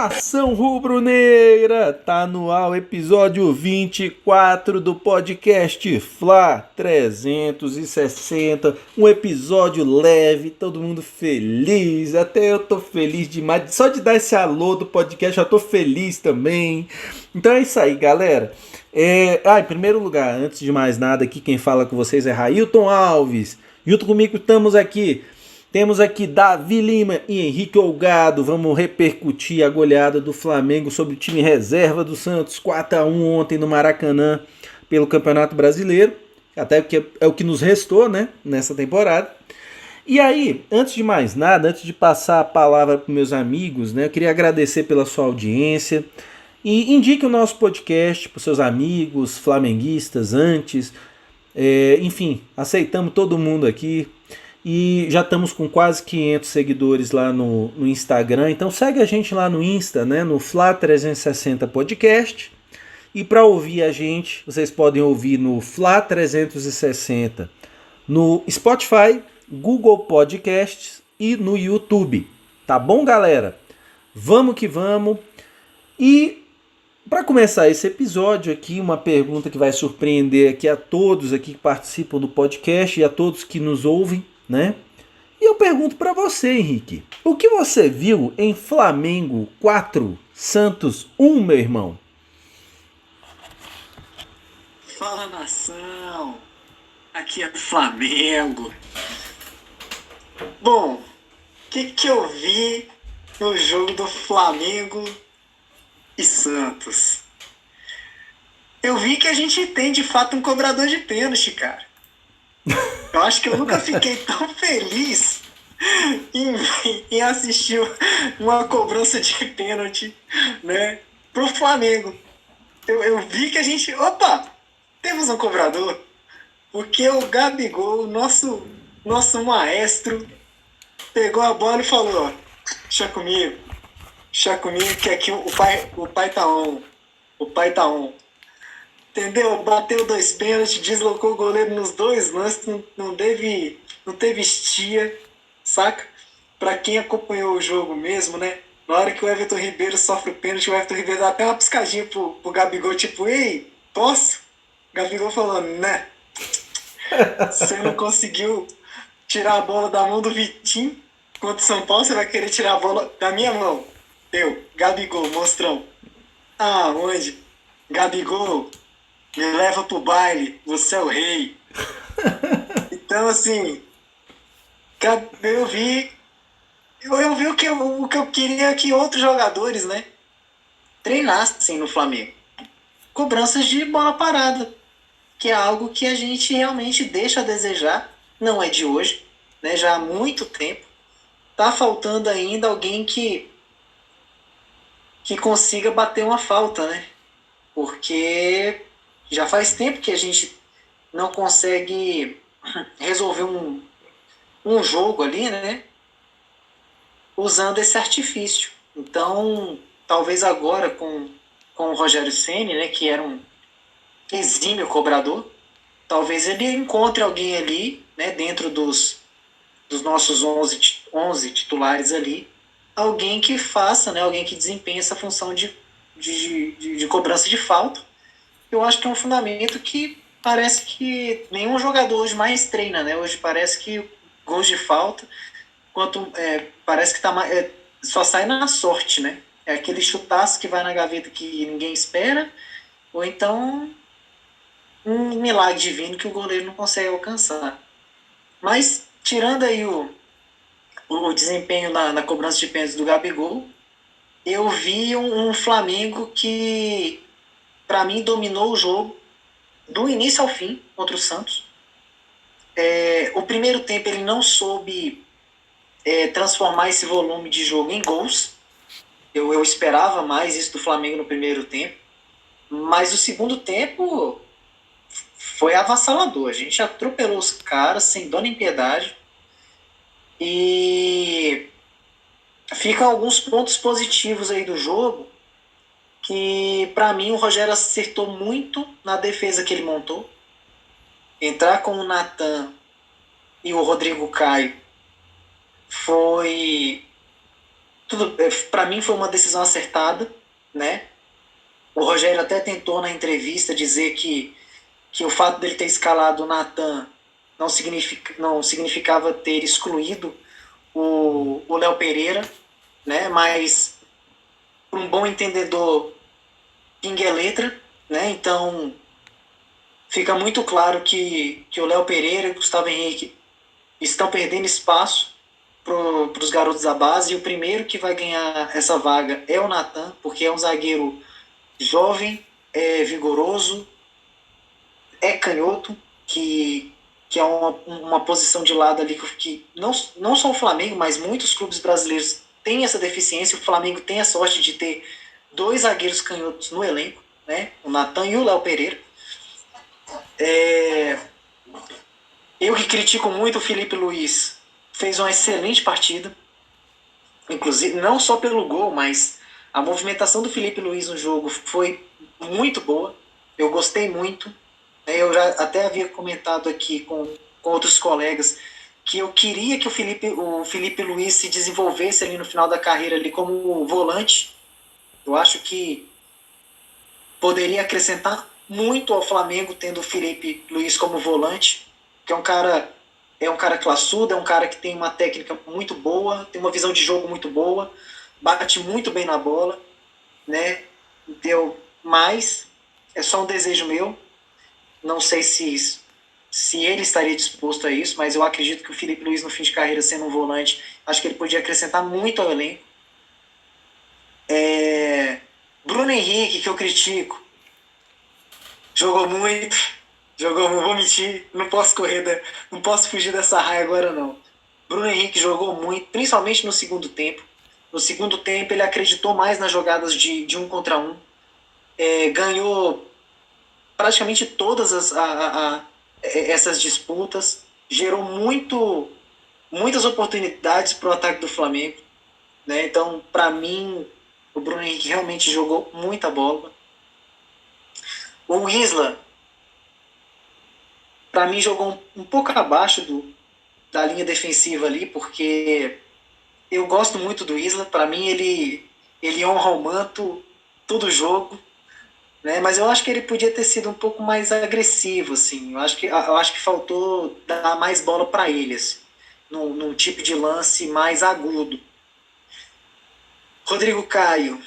Nação Rubro-Negra, tá no ar o episódio 24 do podcast Fla 360, um episódio leve, todo mundo feliz, até eu tô feliz demais, só de dar esse alô do podcast já tô feliz também. Então é isso aí, galera. Em primeiro lugar, antes de mais nada, aqui quem fala com vocês é Railton Alves. Junto comigo temos aqui Davi Lima e Henrique Olgado. Vamos repercutir a goleada do Flamengo sobre o time reserva do Santos, 4-1 ontem no Maracanã pelo Campeonato Brasileiro. Até porque é o que nos restou, né, nessa temporada. E aí, antes de mais nada, antes de passar a palavra para meus amigos, né, eu queria agradecer pela sua audiência. E indique o nosso podcast para seus amigos flamenguistas antes. Enfim, aceitamos todo mundo aqui. E já estamos com quase 500 seguidores lá no Instagram. Então segue a gente lá no Insta, né, no Fla360 Podcast. E para ouvir a gente, vocês podem ouvir no Fla360 no Spotify, Google Podcasts e no YouTube. Tá bom, galera? Vamos que vamos. E para começar esse episódio aqui, uma pergunta que vai surpreender aqui a todos aqui que participam do podcast e a todos que nos ouvem, né? E eu pergunto para você, Henrique, o que você viu em Flamengo 4, Santos 1, meu irmão? Fala, nação! Aqui é Flamengo. Bom, o que eu vi no jogo do Flamengo e Santos? Eu vi que a gente tem de fato um cobrador de pênalti, cara. Eu acho que eu nunca fiquei tão feliz em assistir uma cobrança de pênalti, né, pro Flamengo. Eu vi que a gente... Opa! Temos um cobrador. Porque o Gabigol, nosso maestro, pegou a bola e falou: deixa comigo, que aqui o pai tá on. O pai tá on. Entendeu? Bateu 2 pênaltis, deslocou o goleiro nos 2 lances, não teve estia, saca? Pra quem acompanhou o jogo mesmo, né? Na hora que o Everton Ribeiro sofre o pênalti, o Everton Ribeiro dá até uma piscadinha pro Gabigol, tipo, ei, posso? O Gabigol falou, né? Você não conseguiu tirar a bola da mão do Vitinho contra o São Paulo, você vai querer tirar a bola da minha mão. Eu, Gabigol, monstrão. Ah, onde? Gabigol, me leva pro baile, você é o rei. Então, assim, eu vi o que eu queria que outros jogadores, né, treinassem no Flamengo. Cobranças de bola parada, que é algo que a gente realmente deixa a desejar, não é de hoje, né, já há muito tempo. Tá faltando ainda alguém que consiga bater uma falta, né? Porque já faz tempo que a gente não consegue resolver um jogo ali, né? Usando esse artifício. Então, talvez agora com o Rogério Ceni, né, que era um exímio cobrador, talvez ele encontre alguém ali, né, dentro dos nossos 11 titulares ali, alguém que faça, né, alguém que desempenhe essa função de cobrança de falta. Eu acho que é um fundamento que parece que nenhum jogador hoje mais treina, né? Hoje parece que gols de falta, parece que só sai na sorte, né? É aquele chutaço que vai na gaveta que ninguém espera, ou então um milagre divino que o goleiro não consegue alcançar. Mas, tirando aí o desempenho na cobrança de pênaltis do Gabigol, eu vi um Flamengo que, para mim, dominou o jogo do início ao fim contra o Santos. O primeiro tempo ele não soube transformar esse volume de jogo em gols. Eu esperava mais isso do Flamengo no primeiro tempo. Mas o segundo tempo foi avassalador. A gente atropelou os caras sem dó nem piedade. E ficam alguns pontos positivos aí do jogo que, para mim, o Rogério acertou muito na defesa que ele montou. Entrar com o Natan e o Rodrigo Caio foi Para mim foi uma decisão acertada, né? O Rogério até tentou na entrevista dizer que o fato dele ter escalado o Natan não significava ter excluído o Léo Pereira, né? Mas para um bom entendedor, pingue é letra, né? Então fica muito claro que o Léo Pereira e o Gustavo Henrique estão perdendo espaço para os garotos da base, e o primeiro que vai ganhar essa vaga é o Natan, porque é um zagueiro jovem, é vigoroso, é canhoto, que é uma posição de lado ali que não só o Flamengo, mas muitos clubes brasileiros têm essa deficiência. O Flamengo tem a sorte de ter dois zagueiros canhotos no elenco, né? O Natan e o Léo Pereira. Eu que critico muito o Felipe Luiz, fez uma excelente partida, inclusive não só pelo gol, mas a movimentação do Felipe Luiz no jogo foi muito boa. Eu gostei muito. Eu já até havia comentado aqui com outros colegas que eu queria que o Felipe Luiz se desenvolvesse ali no final da carreira ali como volante. Eu acho que poderia acrescentar muito ao Flamengo tendo o Felipe Luiz como volante, que é um cara classudo, é um cara que tem uma técnica muito boa, tem uma visão de jogo muito boa, bate muito bem na bola, né? Mas é só um desejo meu. Não sei se ele estaria disposto a isso, mas eu acredito que o Felipe Luiz, no fim de carreira, sendo um volante, acho que ele podia acrescentar muito ao elenco. Bruno Henrique, que eu critico, jogou muito, não vou mentir, não posso fugir dessa raia agora não. Bruno Henrique jogou muito, principalmente no segundo tempo. No segundo tempo ele acreditou mais nas jogadas de um contra um, ganhou praticamente todas essas disputas, gerou muitas oportunidades para o ataque do Flamengo, né? Então, para mim, o Bruno Henrique realmente jogou muita bola. O Isla, para mim, jogou um pouco abaixo da linha defensiva ali, porque eu gosto muito do Isla. Para mim, ele honra o manto todo jogo, né? Mas eu acho que ele podia ter sido um pouco mais agressivo, assim. Eu acho que faltou dar mais bola para ele, assim, num tipo de lance mais agudo. Rodrigo Caio,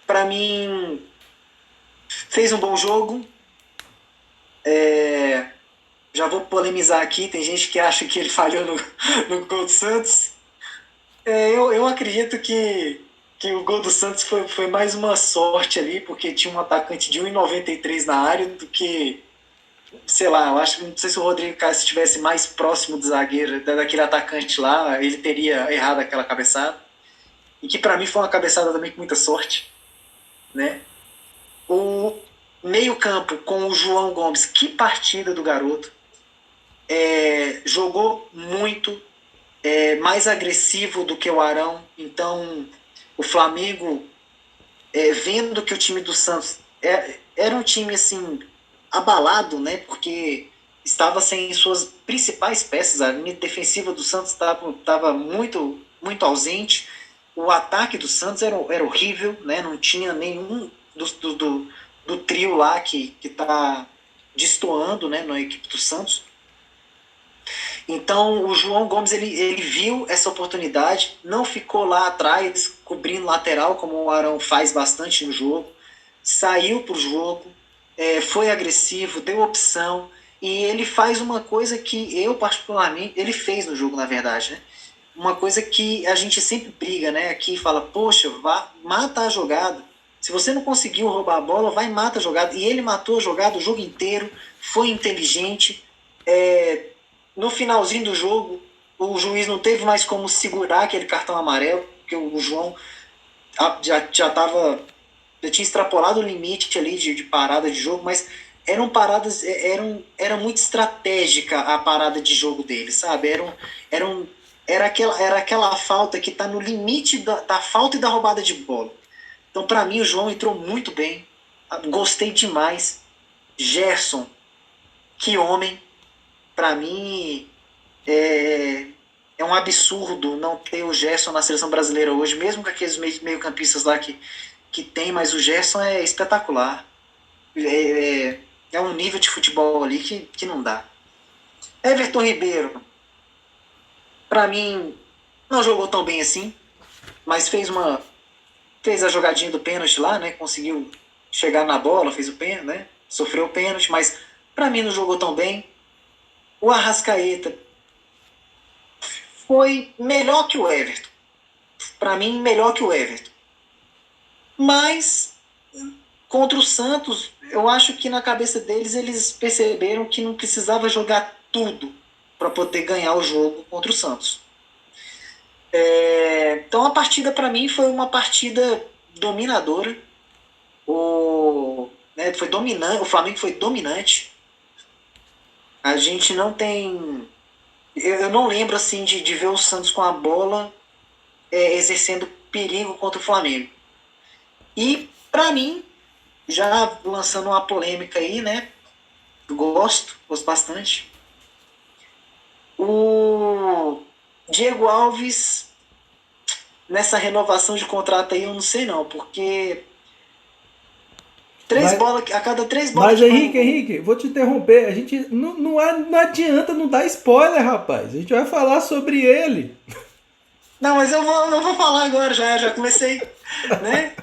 para mim, fez um bom jogo. Já vou polemizar aqui, tem gente que acha que ele falhou no gol do Santos. Eu acredito que o gol do Santos foi mais uma sorte ali, porque tinha um atacante de 1,93 na área do que, sei lá, eu acho, não sei se o Rodrigo Caio estivesse mais próximo do zagueiro, daquele atacante lá, ele teria errado aquela cabeçada. E que para mim foi uma cabeçada também com muita sorte, né? O meio-campo com o João Gomes, que partida do garoto. Jogou muito, mais agressivo do que o Arão. Então, o Flamengo, vendo que o time do Santos era um time assim abalado, né? Porque estava sem suas principais peças. A linha defensiva do Santos estava muito ausente. O ataque do Santos era horrível, né? Não tinha nenhum do trio lá que está destoando, né, na equipe do Santos. Então o João Gomes ele viu essa oportunidade, não ficou lá atrás cobrindo lateral como o Arão faz bastante no jogo, saiu para o jogo, foi agressivo, deu opção, e ele faz uma coisa que eu particularmente ele fez no jogo, na verdade, né? Uma coisa que a gente sempre briga, né? Aqui fala, poxa, mata a jogada. Se você não conseguiu roubar a bola, vai e mata a jogada. E ele matou a jogada o jogo inteiro, foi inteligente. No finalzinho do jogo, o juiz não teve mais como segurar aquele cartão amarelo, porque o João já tinha extrapolado o limite ali de parada de jogo, mas era muito estratégica a parada de jogo dele, sabe? Era aquela falta que está no limite da falta e da roubada de bola. Então, para mim, o João entrou muito bem. Gostei demais. Gerson, que homem. Para mim, é, é um absurdo não ter o Gerson na seleção brasileira hoje, mesmo com aqueles meio-campistas lá que tem, mas o Gerson é espetacular. É um nível de futebol ali que não dá. Everton Ribeiro, para mim, não jogou tão bem assim, mas fez a jogadinha do pênalti lá, né? Conseguiu chegar na bola, fez o pênalti, né? Sofreu o pênalti, mas para mim não jogou tão bem. O Arrascaeta foi melhor que o Everton. Para mim, melhor que o Everton. Mas contra o Santos, eu acho que na cabeça deles eles perceberam que não precisava jogar tudo para poder ganhar o jogo contra o Santos. Então a partida para mim foi uma partida dominadora. Foi dominante, o Flamengo foi dominante. A gente não tem. Eu não lembro assim de ver o Santos com a bola exercendo perigo contra o Flamengo. E, para mim, já lançando uma polêmica aí, né? Gosto bastante. O Diego Alves, nessa renovação de contrato aí, eu não sei não, porque Mas, a cada três bolas mas que vai no gol. Henrique, vou te interromper. A gente não adianta não dar spoiler, rapaz. A gente vai falar sobre ele. Não, mas não vou falar agora, já comecei, né?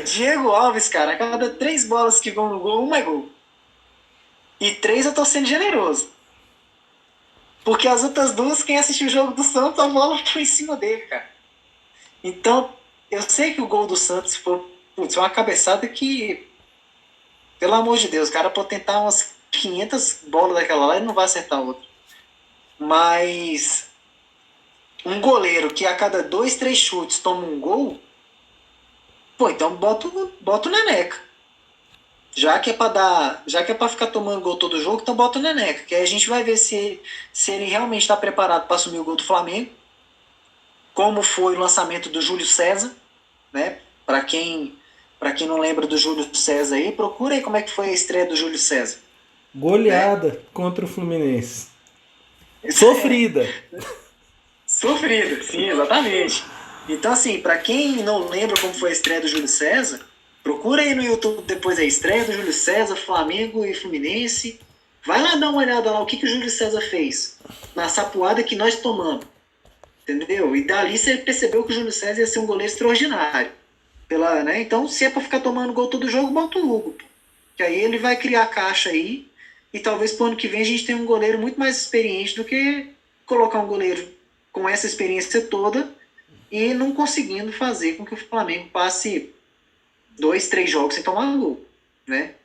Diego Alves, cara, a cada 3 bolas que vão no gol, uma é gol. E 3 eu tô sendo generoso. Porque as outras duas, quem assistiu o jogo do Santos, a bola foi em cima dele, cara. Então, eu sei que o gol do Santos foi uma cabeçada que, pelo amor de Deus, o cara pode tentar umas 500 bolas daquela lá e não vai acertar outra. Mas um goleiro que a cada 2, 3 chutes toma um gol, pô, então bota o Neneca. Já que é pra ficar tomando gol todo jogo, então bota o Neneca. Que aí a gente vai ver se ele realmente está preparado para assumir o gol do Flamengo. Como foi o lançamento do Júlio César, né? Para quem não lembra do Júlio César aí, procura aí como é que foi a estreia do Júlio César. Né? Goleada contra o Fluminense. Sofrida. Sofrida, sim, exatamente. Então, assim, para quem não lembra como foi a estreia do Júlio César, procura aí no YouTube depois a estreia do Júlio César, Flamengo e Fluminense. Vai lá dar uma olhada lá o que o Júlio César fez na sapuada que nós tomamos. Entendeu? E dali você percebeu que o Júlio César ia ser um goleiro extraordinário. Né? Então, se é para ficar tomando gol todo jogo, bota o Hugo. Que aí ele vai criar a caixa aí. E talvez pro ano que vem a gente tenha um goleiro muito mais experiente do que colocar um goleiro com essa experiência toda e não conseguindo fazer com que o Flamengo passe 2, 3 jogos sem tomar gol. Né?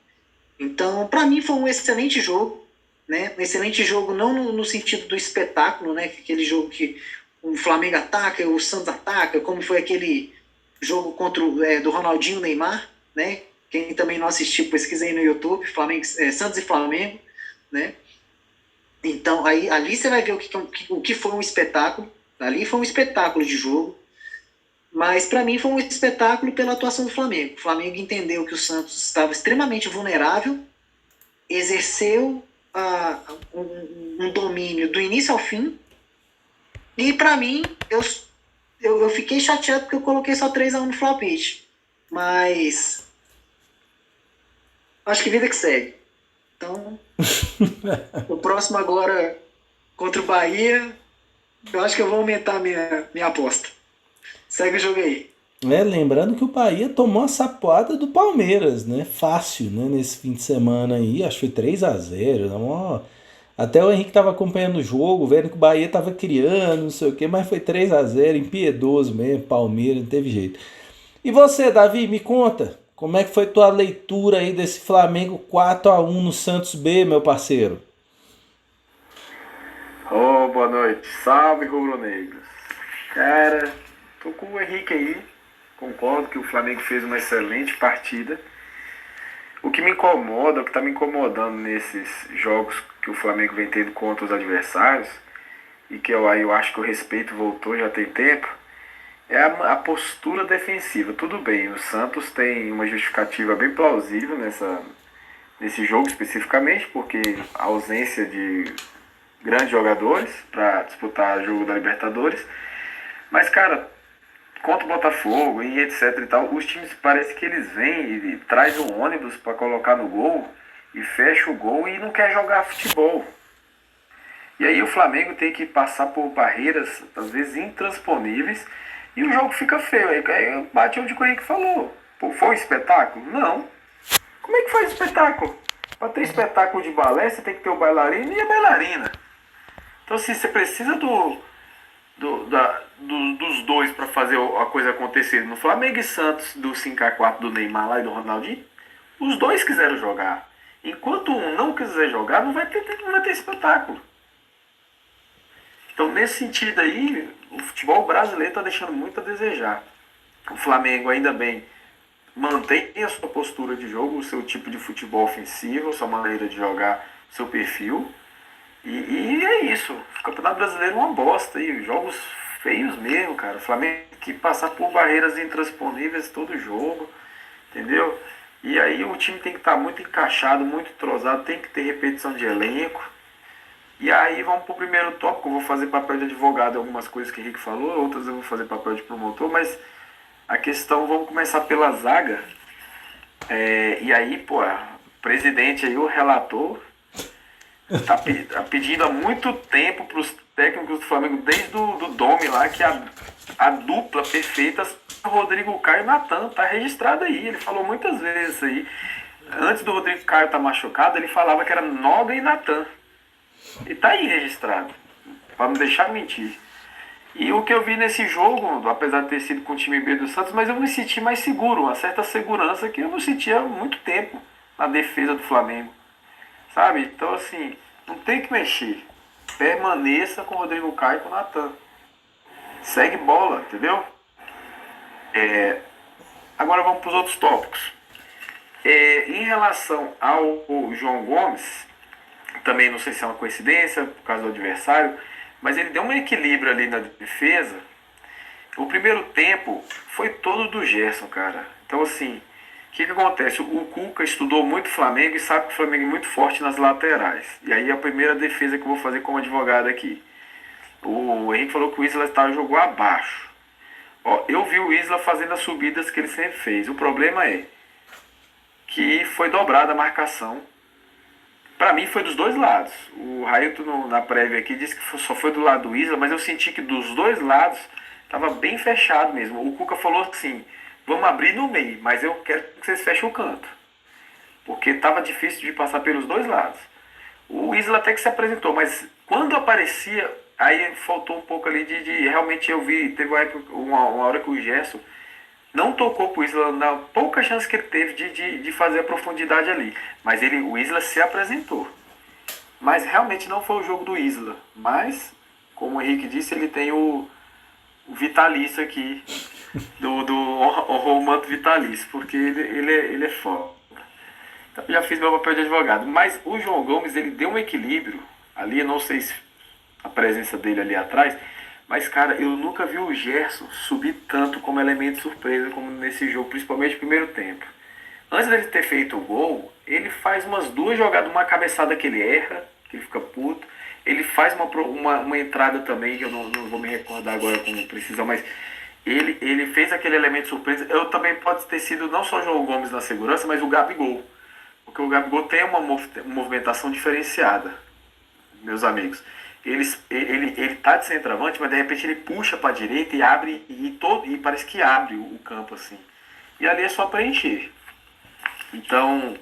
Então, para mim foi um excelente jogo. Né? Um excelente jogo não no sentido do espetáculo, né? Aquele jogo que o Flamengo ataca, o Santos ataca, como foi aquele jogo contra do Ronaldinho e Neymar, né? Quem também não assistiu, pesquisa aí no YouTube, Santos e Flamengo, né? Então, ali você vai ver o que foi um espetáculo. Ali foi um espetáculo de jogo. Mas, para mim, foi um espetáculo pela atuação do Flamengo. O Flamengo entendeu que o Santos estava extremamente vulnerável, exerceu um domínio do início ao fim. E, para mim, eu fiquei chateado porque eu coloquei só 3-1 no Flapite. Mas acho que vida que segue. Então, o próximo agora contra o Bahia, eu acho que eu vou aumentar minha aposta. Segue o jogo aí. Lembrando que o Bahia tomou a sapoada do Palmeiras, né? Fácil, né? Nesse fim de semana aí, acho que foi 3-0. Até o Henrique tava acompanhando o jogo, vendo que o Bahia tava criando, não sei o que, mas foi 3-0, impiedoso mesmo, Palmeiras, não teve jeito. E você, Davi, me conta, como é que foi tua leitura aí desse Flamengo 4-1 no Santos B, meu parceiro? Boa noite. Salve, rubro-negros. Cara, tô com o Henrique aí. Concordo que o Flamengo fez uma excelente partida. O que me incomoda, o que tá me incomodando nesses jogos que o Flamengo vem tendo contra os adversários, e que eu acho que o respeito voltou já tem tempo, é a postura defensiva. Tudo bem, o Santos tem uma justificativa bem plausível nesse jogo especificamente, porque a ausência grandes jogadores para disputar o jogo da Libertadores. Mas, cara, contra o Botafogo e etc e tal, os times parece que eles vêm e traz um ônibus para colocar no gol e fecha o gol e não quer jogar futebol. E aí o Flamengo tem que passar por barreiras, às vezes intransponíveis, e o jogo fica feio. Aí bate onde o Henrique falou. Pô, foi um espetáculo? Não. Como é que faz espetáculo? Para ter espetáculo de balé, você tem que ter o bailarino e a bailarina. Então, assim, você precisa dos dois para fazer a coisa acontecer. No Flamengo e Santos, do 5x4 do Neymar lá e do Ronaldinho, os dois quiseram jogar. Enquanto um não quiser jogar, não vai ter espetáculo. Então, nesse sentido aí, o futebol brasileiro está deixando muito a desejar. O Flamengo, ainda bem, mantém a sua postura de jogo, o seu tipo de futebol ofensivo, a sua maneira de jogar, seu perfil. E é isso. O Campeonato Brasileiro é uma bosta. E jogos feios mesmo, cara. O Flamengo tem que passar por barreiras intransponíveis todo jogo. Entendeu? E aí o time tem que estar muito encaixado, muito entrosado. Tem que ter repetição de elenco. E aí vamos pro primeiro tópico. Eu vou fazer papel de advogado, algumas coisas que o Henrique falou, outras eu vou fazer papel de promotor, mas a questão, vamos começar pela zaga. E aí, pô, o presidente aí, o relator, tá pedindo há muito tempo pros técnicos do Flamengo, desde do Domi lá, que a dupla perfeita, Rodrigo Caio e Natan, tá registrado aí. Ele falou muitas vezes aí. Antes do Rodrigo Caio estar machucado, ele falava que era Noga e Natan. E tá aí registrado, para não deixar mentir. E o que eu vi nesse jogo, apesar de ter sido com o time B do Santos, mas eu me senti mais seguro, uma certa segurança que eu não sentia há muito tempo na defesa do Flamengo. Sabe? Então, assim, não tem que mexer. Permaneça com o Rodrigo Caio e com o Natan. Segue bola, entendeu? Agora vamos para os outros tópicos. Em relação ao João Gomes, também não sei se é uma coincidência por causa do adversário, mas ele deu um equilíbrio ali na defesa. O primeiro tempo foi todo do Gerson, cara. Então, assim, o que acontece? O Cuca estudou muito o Flamengo e sabe que o Flamengo é muito forte nas laterais. E aí a primeira defesa que eu vou fazer como advogado aqui. O Henrique falou que o Isla jogou abaixo. Ó, eu vi o Isla fazendo as subidas que ele sempre fez. O problema é que foi dobrada a marcação. Pra mim foi dos dois lados. O Railton na prévia aqui disse que só foi do lado do Isla, mas eu senti que dos dois lados tava bem fechado mesmo. O Cuca falou assim, vamos abrir no meio, mas eu quero que vocês fechem o canto. Porque tava difícil de passar pelos dois lados. O Isla até que se apresentou, mas quando aparecia, aí faltou um pouco ali de realmente eu vi, teve uma hora que o Gerson não tocou pro Isla na pouca chance que ele teve de fazer a profundidade ali. Mas o Isla se apresentou. Mas realmente não foi o jogo do Isla. Mas, como o Henrique disse, ele tem o vitalício aqui, o manto vitalício, porque ele é foda. Então, já fiz meu papel de advogado. Mas o João Gomes, ele deu um equilíbrio ali, eu não sei se a presença dele ali atrás, mas, cara, eu nunca vi o Gerson subir tanto como elemento de surpresa como nesse jogo, principalmente no primeiro tempo. Antes dele ter feito o gol, ele faz umas duas jogadas, uma cabeçada que ele erra, que ele fica puto. Ele faz uma entrada também, que eu não vou me recordar agora com precisão, mas ele fez aquele elemento de surpresa. Eu também pode ter sido não só o João Gomes na segurança, mas o Gabigol. Porque o Gabigol tem uma movimentação diferenciada, meus amigos. Ele tá de centroavante, mas de repente ele puxa para a direita e abre e parece que abre o campo assim. E ali é só preencher. Então,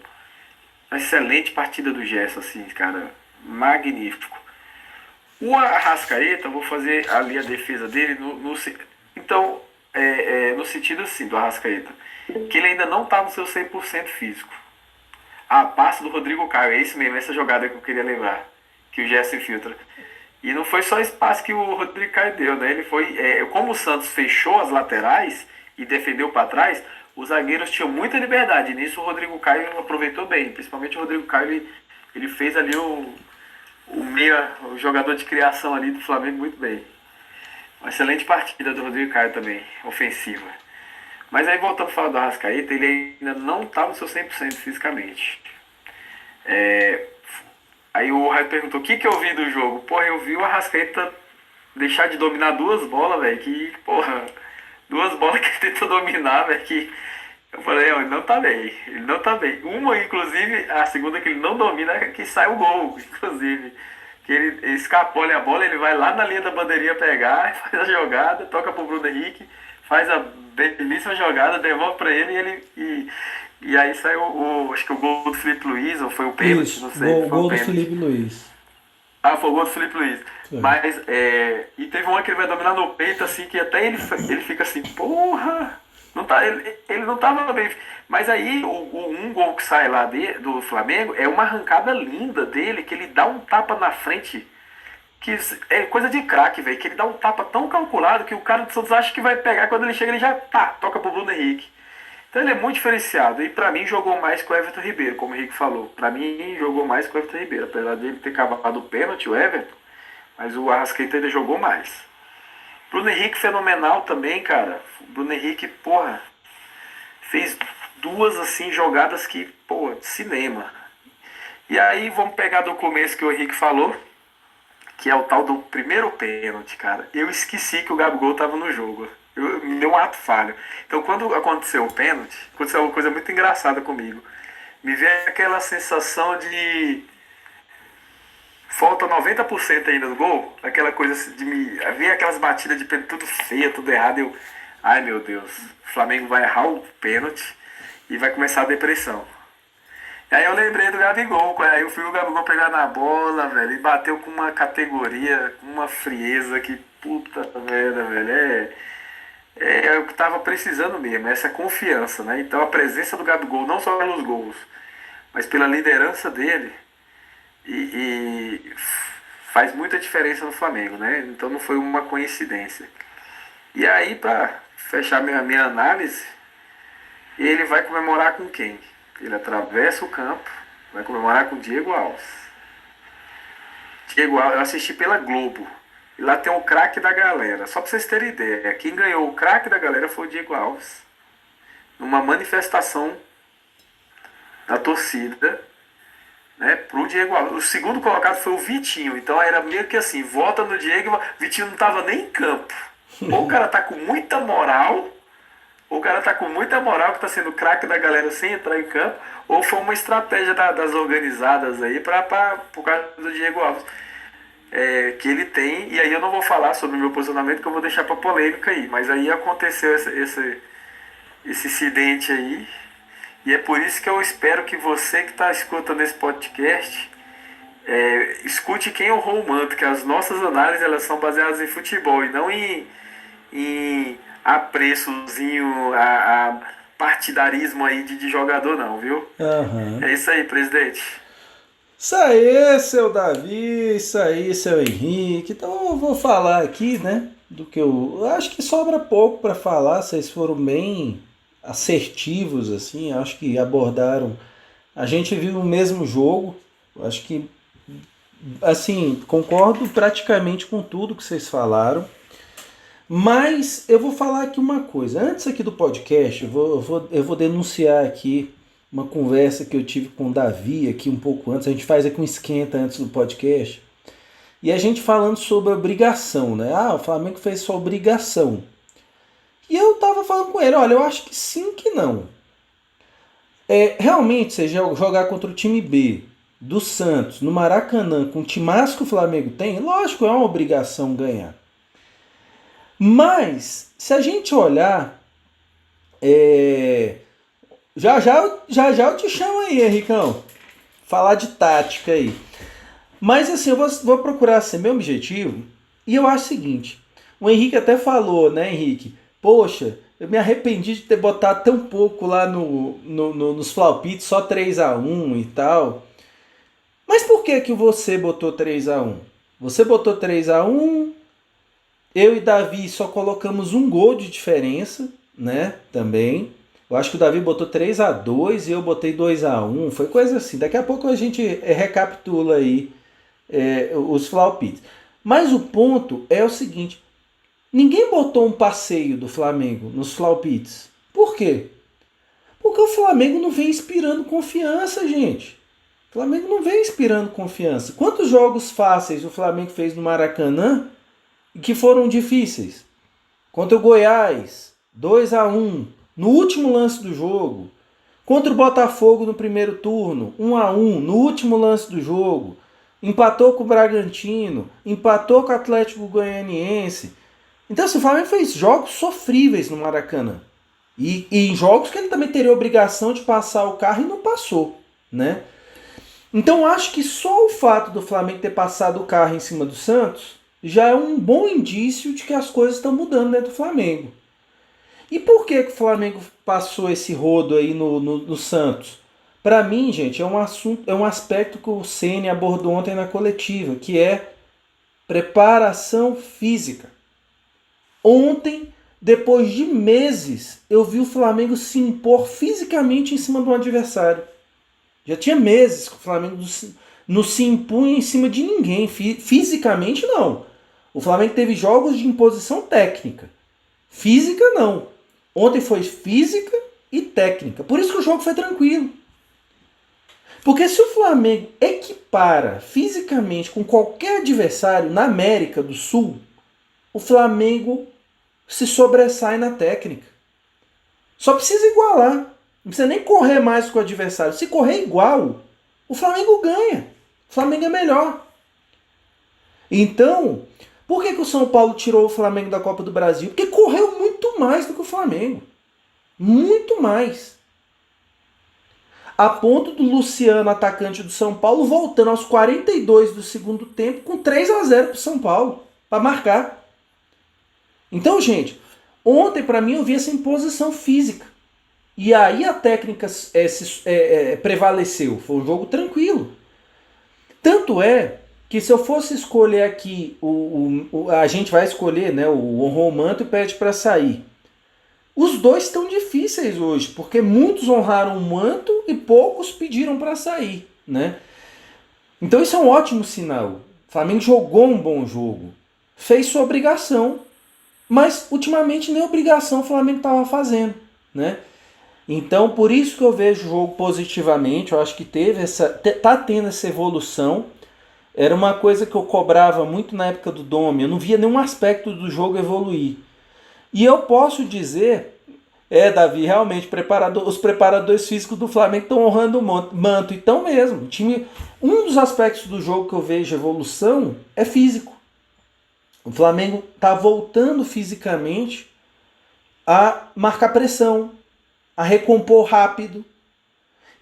uma excelente partida do Gerson, assim, cara, magnífico. O Arrascaeta, eu vou fazer ali a defesa dele então, no sentido assim do Arrascaeta, que ele ainda não tá no seu 100% físico. A passe do Rodrigo Caio, é isso mesmo, essa jogada que eu queria lembrar, que o Gerson infiltra. E não foi só espaço que o Rodrigo Caio deu, né? Ele foi, como o Santos fechou as laterais e defendeu para trás, os zagueiros tinham muita liberdade. E nisso o Rodrigo Caio aproveitou bem. Principalmente o Rodrigo Caio, ele fez ali o jogador de criação ali do Flamengo muito bem. Uma excelente partida do Rodrigo Caio também, ofensiva. Mas aí voltando a falar do Arrascaeta, ele ainda não está no seu 100% fisicamente. Aí o Raio perguntou, o que eu vi do jogo? Porra, eu vi o Arrascaeta deixar de dominar duas bolas, velho, que, porra, duas bolas que ele tentou dominar, velho, que eu falei, ó, ele não tá bem, ele não tá bem. Uma, inclusive, a segunda que ele não domina é que sai o gol, inclusive. Que ele escapole a bola, ele vai lá na linha da bandeirinha pegar, faz a jogada, toca pro Bruno Henrique, faz a belíssima jogada, devolve pra ele e aí sai acho que o gol do Felipe Luiz, ou foi o pênalti, Isso, não sei. gol do Felipe Luiz. Ah, foi o gol do Felipe Luiz. Foi. Mas, e teve uma que ele vai dominar no peito, assim, que até ele fica assim, porra, não tá, ele não tava bem. Mas aí, um gol que sai lá do Flamengo é uma arrancada linda dele, que ele dá um tapa na frente, que é coisa de craque, velho, que ele dá um tapa tão calculado que o cara do Santos acha que vai pegar, quando ele chega ele já, toca pro Bruno Henrique. Então ele é muito diferenciado. E pra mim jogou mais com o Everton Ribeiro, como o Henrique falou. Pra mim jogou mais com o Everton Ribeiro. Apesar dele ter cavado o pênalti, o Everton. Mas o Arrascaeta ainda jogou mais. Bruno Henrique fenomenal também, cara. Bruno Henrique, porra, fez duas assim jogadas que, pô, cinema. E aí vamos pegar do começo que o Henrique falou, que é o tal do primeiro pênalti, cara. Eu esqueci que o Gabigol tava no jogo. Me deu um ato falho. Então quando aconteceu o pênalti, aconteceu uma coisa muito engraçada comigo. Me veio aquela sensação de falta 90% ainda do gol, aquela coisa de me ver aquelas batidas de pênalti tudo feia, tudo errado, ai meu Deus, o Flamengo vai errar o pênalti e vai começar a depressão. E aí eu lembrei do Gabigol, aí eu fui o Gabigol pegar na bola, velho, e bateu com uma categoria, com uma frieza que puta merda, velho, é o que tava precisando mesmo, essa confiança, né? Então a presença do Gabigol, não só pelos gols, mas pela liderança dele, e faz muita diferença no Flamengo, né? Então não foi uma coincidência. E aí, para fechar minha análise, ele vai comemorar com quem? Ele atravessa o campo, vai comemorar com o Diego Alves. Diego Alves, eu assisti pela Globo. E lá tem o craque da galera. Só para vocês terem ideia, quem ganhou o craque da galera foi o Diego Alves. Numa manifestação da torcida, né, pro Diego Alves. O segundo colocado foi o Vitinho. Então era meio que assim, vota no Diego, o Vitinho não estava nem em campo. Ou o cara tá com muita moral, que tá sendo craque da galera sem entrar em campo, ou foi uma estratégia das organizadas aí por causa do Diego Alves. Que ele tem, e aí eu não vou falar sobre o meu posicionamento, que eu vou deixar pra polêmica aí, mas aí aconteceu esse incidente aí, e é por isso que eu espero que você que está escutando esse podcast escute quem honrou o manto, que as nossas análises elas são baseadas em futebol e não em apreçozinho, a partidarismo aí de jogador não, viu? Uhum. É isso aí, presidente. Isso aí, seu Davi, isso aí, seu Henrique. Então eu vou falar aqui, né, do que eu acho que sobra pouco para falar. Vocês foram bem assertivos, assim, acho que abordaram. A gente viu o mesmo jogo, acho que, assim, concordo praticamente com tudo que vocês falaram. Mas eu vou falar aqui uma coisa. Antes aqui do podcast, eu vou denunciar aqui uma conversa que eu tive com o Davi aqui um pouco antes. A gente faz aqui um esquenta antes do podcast. E a gente falando sobre obrigação, né? O Flamengo fez sua obrigação. E eu tava falando com ele, olha, eu acho que sim, que não. Realmente, você jogar contra o time B do Santos, no Maracanã, com o timaço que o Flamengo tem, lógico, é uma obrigação ganhar. Mas, se a gente olhar, já eu te chamo aí, Henricão. Falar de tática aí. Mas assim, eu vou procurar ser meu objetivo. E eu acho o seguinte. O Henrique até falou, né, Henrique? Poxa, eu me arrependi de ter botado tão pouco lá nos Flaupites, só 3-1 e tal. Mas por que você botou 3-1? Você botou 3-1, eu e Davi só colocamos um gol de diferença, né, também. Eu acho que o Davi botou 3-2 e eu botei 2-1. Foi coisa assim. Daqui a pouco a gente recapitula aí os Flaupites. Mas o ponto é o seguinte. Ninguém botou um passeio do Flamengo nos Flaupites. Por quê? Porque o Flamengo não vem inspirando confiança, gente. O Flamengo não vem inspirando confiança. Quantos jogos fáceis o Flamengo fez no Maracanã que foram difíceis? Contra o Goiás, 2-1, no último lance do jogo. Contra o Botafogo no primeiro turno, 1-1, no último lance do jogo. Empatou com o Bragantino, empatou com o Atlético Goianiense. Então, assim, o Flamengo fez jogos sofríveis no Maracanã. E em jogos que ele também teria a obrigação de passar o carro e não passou, né? Então, acho que só o fato do Flamengo ter passado o carro em cima do Santos já é um bom indício de que as coisas estão mudando dentro do Flamengo. E por que o Flamengo passou esse rodo aí no Santos? Para mim, gente, é um aspecto que o Ceni abordou ontem na coletiva, que é preparação física. Ontem, depois de meses, eu vi o Flamengo se impor fisicamente em cima de um adversário. Já tinha meses que o Flamengo não se impunha em cima de ninguém. Fisicamente, não. O Flamengo teve jogos de imposição técnica. Física, não. Ontem foi física e técnica. Por isso que o jogo foi tranquilo. Porque se o Flamengo equipara fisicamente com qualquer adversário na América do Sul, o Flamengo se sobressai na técnica. Só precisa igualar. Não precisa nem correr mais com o adversário. Se correr igual, o Flamengo ganha. O Flamengo é melhor. Então, por que o São Paulo tirou o Flamengo da Copa do Brasil? Porque correu muito mais do que o Flamengo. Muito mais. A ponto do Luciano, atacante do São Paulo, voltando aos 42 do segundo tempo com 3-0 para o São Paulo, para marcar. Então, gente, ontem para mim eu vi essa imposição física. E aí a técnica prevaleceu. Foi um jogo tranquilo. Tanto é que se eu fosse escolher aqui, a gente vai escolher, né, o honrou o manto e pede para sair. Os dois estão difíceis hoje, porque muitos honraram o manto e poucos pediram para sair, né? Então isso é um ótimo sinal. O Flamengo jogou um bom jogo, fez sua obrigação, mas ultimamente nem obrigação o Flamengo estava fazendo, né? Então por isso que eu vejo o jogo positivamente. Eu acho que tá tendo essa evolução. Era uma coisa que eu cobrava muito na época do Domi. Eu não via nenhum aspecto do jogo evoluir. E eu posso dizer, Davi, realmente, os preparadores físicos do Flamengo estão honrando o manto. Então mesmo, um dos aspectos do jogo que eu vejo evolução é físico. O Flamengo está voltando fisicamente a marcar pressão, a recompor rápido.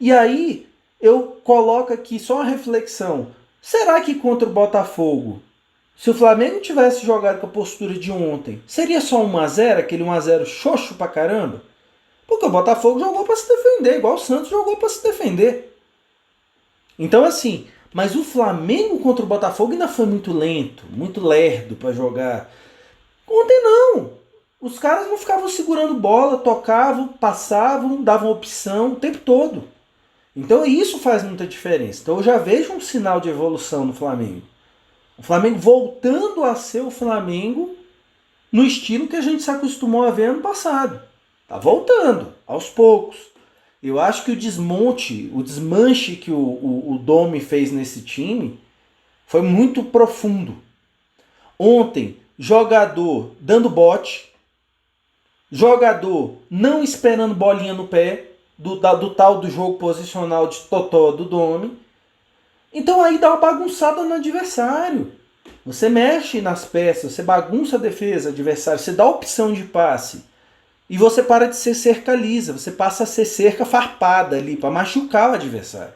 E aí eu coloco aqui só uma reflexão. Será que contra o Botafogo, se o Flamengo tivesse jogado com a postura de ontem, seria só 1-0, aquele 1-0 xoxo pra caramba? Porque o Botafogo jogou para se defender, igual o Santos jogou para se defender. Então assim, mas o Flamengo contra o Botafogo ainda foi muito lento, muito lerdo para jogar. Ontem não. Os caras não ficavam segurando bola, tocavam, passavam, davam opção o tempo todo. Então isso faz muita diferença. Então eu já vejo um sinal de evolução no Flamengo. O Flamengo voltando a ser o Flamengo no estilo que a gente se acostumou a ver ano passado. Tá voltando, aos poucos. Eu acho que o desmanche que o Domi fez nesse time foi muito profundo. Ontem, jogador dando bote, jogador não esperando bolinha no pé, do tal do jogo posicional de totó do Domi. Então aí dá uma bagunçada no adversário. Você mexe nas peças, você bagunça a defesa adversária, você dá opção de passe. E você para de ser cerca lisa, você passa a ser cerca farpada ali, para machucar o adversário.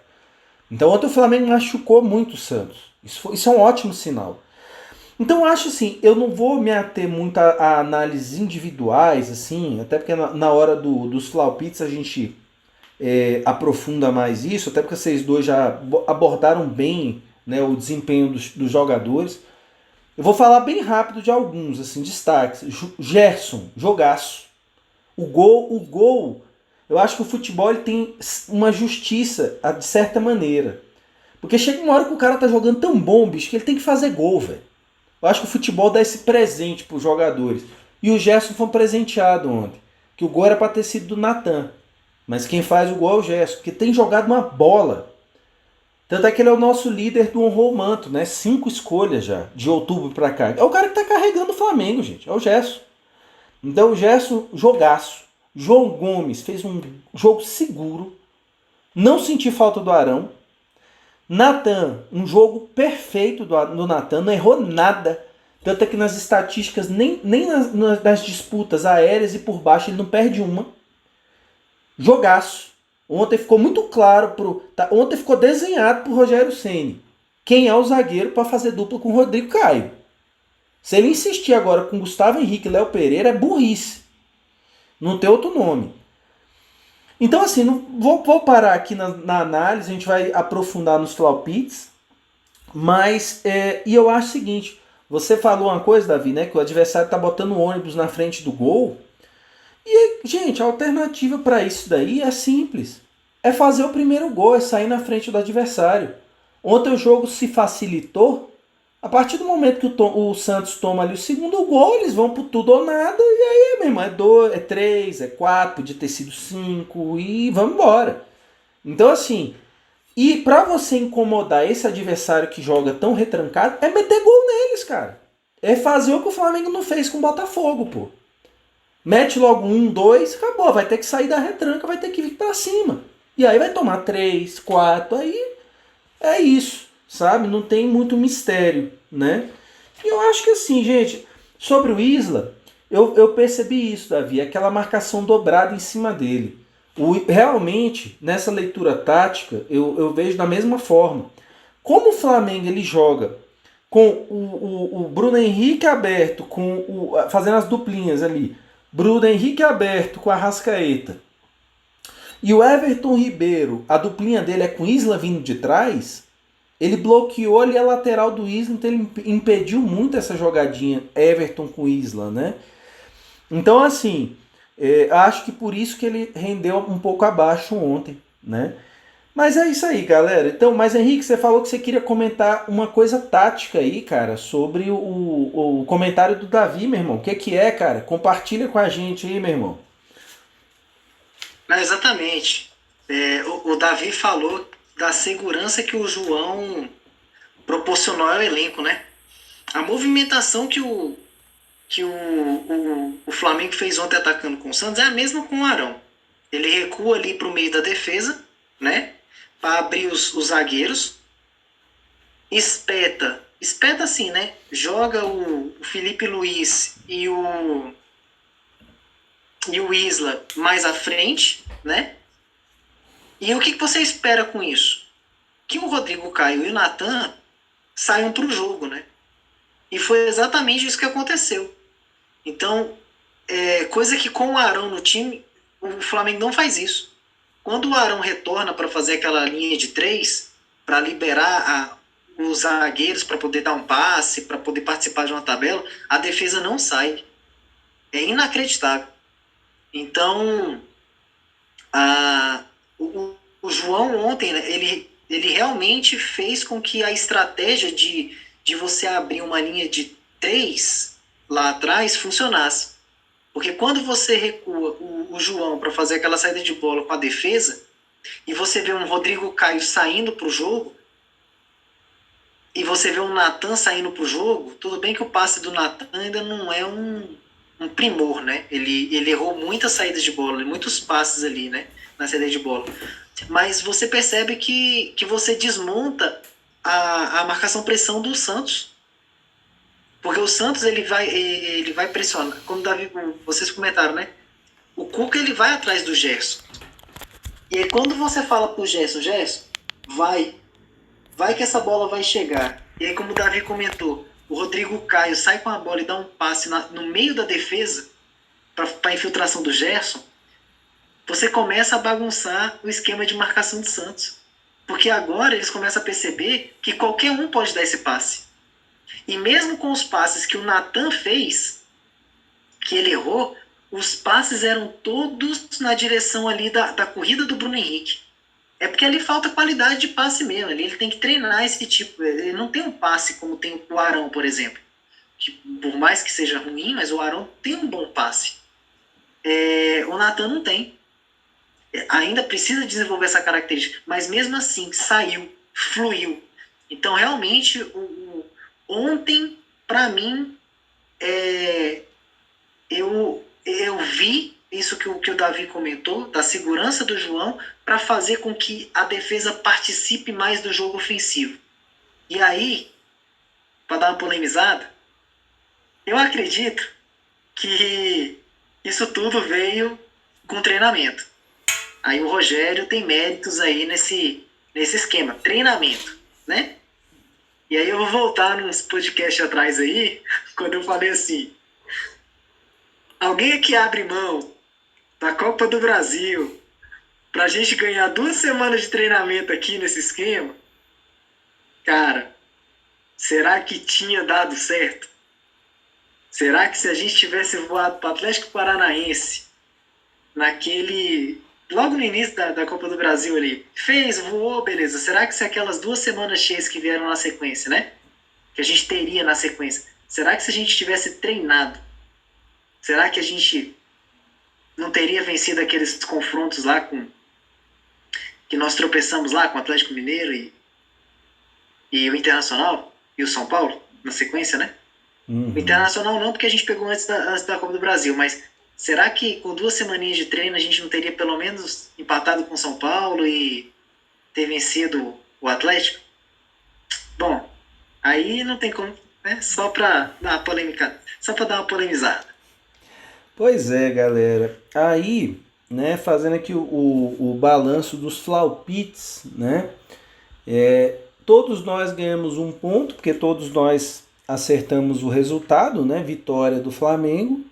Então ontem o Flamengo machucou muito o Santos. Isso é um ótimo sinal. Então eu acho assim, eu não vou me ater muito a análises individuais, assim, até porque na hora dos Flaupits a gente aprofunda mais isso, até porque vocês dois já abordaram bem, né, o desempenho dos jogadores. Eu vou falar bem rápido de alguns, assim, destaques. Gerson, jogaço. O gol, eu acho que o futebol ele tem uma justiça, de certa maneira. Porque chega uma hora que o cara tá jogando tão bom, bicho, que ele tem que fazer gol, velho. Eu acho que o futebol dá esse presente pros jogadores. E o Gerson foi presenteado ontem. Que o gol era para ter sido do Natan. Mas quem faz o gol é o Gerson, porque tem jogado uma bola. Tanto é que ele é o nosso líder do honrou o manto, né? 5 escolhas já, de outubro pra cá. É o cara que tá carregando o Flamengo, gente. É o Gerson. Então o Gerson, jogaço. João Gomes fez um jogo seguro. Não senti falta do Arão. Natan, um jogo perfeito do Natan. Não errou nada. Tanto é que nas estatísticas, nem nas disputas aéreas e por baixo, ele não perde uma. Jogaço. Ontem ficou muito claro ontem ficou desenhado pro Rogério Ceni quem é o zagueiro para fazer dupla com o Rodrigo Caio. Se ele insistir agora com Gustavo Henrique e Léo Pereira, é burrice. Não tem outro nome. Então, assim, vou parar aqui na análise, a gente vai aprofundar nos palpites, mas, e eu acho o seguinte, você falou uma coisa, Davi, né, que o adversário tá botando o ônibus na frente do gol, e, gente, a alternativa para isso daí é simples. É fazer o primeiro gol, é sair na frente do adversário. Ontem o jogo se facilitou. A partir do momento que o Santos toma ali o segundo gol, eles vão pro tudo ou nada. E aí, meu irmão, é 2, é 3, é 4, podia ter sido 5 e vamos embora. Então, assim, e para você incomodar esse adversário que joga tão retrancado, é meter gol neles, cara. É fazer o que o Flamengo não fez com o Botafogo, pô. Mete logo 1, 2, acabou. Vai ter que sair da retranca, vai ter que vir pra cima. E aí vai tomar 3, 4, aí é isso, sabe? Não tem muito mistério, né? E eu acho que assim, gente, sobre o Isla, eu percebi isso, Davi, aquela marcação dobrada em cima dele. Realmente, nessa leitura tática, eu vejo da mesma forma. Como o Flamengo ele joga com o Bruno Henrique aberto, fazendo as duplinhas ali, Bruno Henrique aberto com a Arrascaeta, e o Everton Ribeiro, a duplinha dele é com Isla vindo de trás, ele bloqueou ali a lateral do Isla, então ele impediu muito essa jogadinha Everton com Isla, né? Então, assim, acho que por isso que ele rendeu um pouco abaixo ontem, né? Mas é isso aí, galera. Então, mas Henrique, você falou que você queria comentar uma coisa tática aí, cara, sobre o comentário do Davi, meu irmão. O que é, cara? Compartilha com a gente aí, meu irmão. Exatamente. O Davi falou da segurança que o João proporcionou ao elenco, né? A movimentação que o Flamengo fez ontem atacando com o Santos é a mesma com o Arão. Ele recua ali para o meio da defesa, né? Para abrir os zagueiros. Espeta assim, né? Joga o Felipe Luiz e o Isla mais à frente, né? E o que você espera com isso? Que o Rodrigo Caio e o Natan saiam para o jogo, né? E foi exatamente isso que aconteceu. Então, coisa que com o Arão no time, o Flamengo não faz isso. Quando o Arão retorna para fazer aquela linha de 3, para liberar os zagueiros para poder dar um passe, para poder participar de uma tabela, a defesa não sai. É inacreditável. Então, o João ontem, né, ele realmente fez com que a estratégia de você abrir uma linha de 3 lá atrás funcionasse. Porque quando você recua o João para fazer aquela saída de bola com a defesa, e você vê um Rodrigo Caio saindo para o jogo, e você vê um Natan saindo para o jogo, tudo bem que o passe do Natan ainda não é um primor, né? Ele errou muitas saídas de bola, muitos passes ali, né? Na saída de bola. Mas você percebe que você desmonta a marcação-pressão do Santos. Porque o Santos ele vai pressionar. Como Davi, vocês comentaram, né? O Cuca ele vai atrás do Gerson. E aí quando você fala pro Gerson, vai que essa bola vai chegar. E aí como o Davi comentou, o Rodrigo Caio sai com a bola e dá um passe no meio da defesa para a infiltração do Gerson, você começa a bagunçar o esquema de marcação do Santos. Porque agora eles começam a perceber que qualquer um pode dar esse passe. E mesmo com os passes que o Natan fez, que ele errou, os passes eram todos na direção ali da corrida do Bruno Henrique. É porque ali falta qualidade de passe mesmo. Ele tem que treinar esse tipo. Ele não tem um passe como tem o Arão, por exemplo. Que, por mais que seja ruim, mas o Arão tem um bom passe. O Natan não tem. Ainda precisa desenvolver essa característica. Mas mesmo assim, saiu. fluiu. Então, realmente, ontem, para mim, eu vi isso que o Davi comentou, da segurança do João, para fazer com que a defesa participe mais do jogo ofensivo. E aí, para dar uma polemizada, eu acredito que isso tudo veio com treinamento. Aí o Rogério tem méritos aí nesse esquema, treinamento, né? E aí eu vou voltar nos podcasts atrás aí, quando eu falei assim, alguém aqui abre mão da Copa do Brasil pra gente ganhar 2 semanas de treinamento aqui nesse esquema? Cara, será que tinha dado certo? Será que se a gente tivesse voado para o Atlético Paranaense logo no início da Copa do Brasil ali, voou, beleza. Será que se aquelas 2 semanas cheias que vieram na sequência, né? Que a gente teria na sequência, será que se a gente tivesse treinado, será que a gente não teria vencido aqueles confrontos lá que nós tropeçamos lá com o Atlético Mineiro e o Internacional e o São Paulo na sequência, né? Uhum. O Internacional não, porque a gente pegou antes da Copa do Brasil, mas será que com 2 semaninhas de treino a gente não teria pelo menos empatado com o São Paulo e ter vencido o Atlético? Bom, aí não tem como, né? Só para dar uma polemizada. Pois é, galera. Aí, né, fazendo aqui o balanço dos flaupits, né? Todos nós ganhamos 1 ponto, porque todos nós acertamos o resultado, né? Vitória do Flamengo.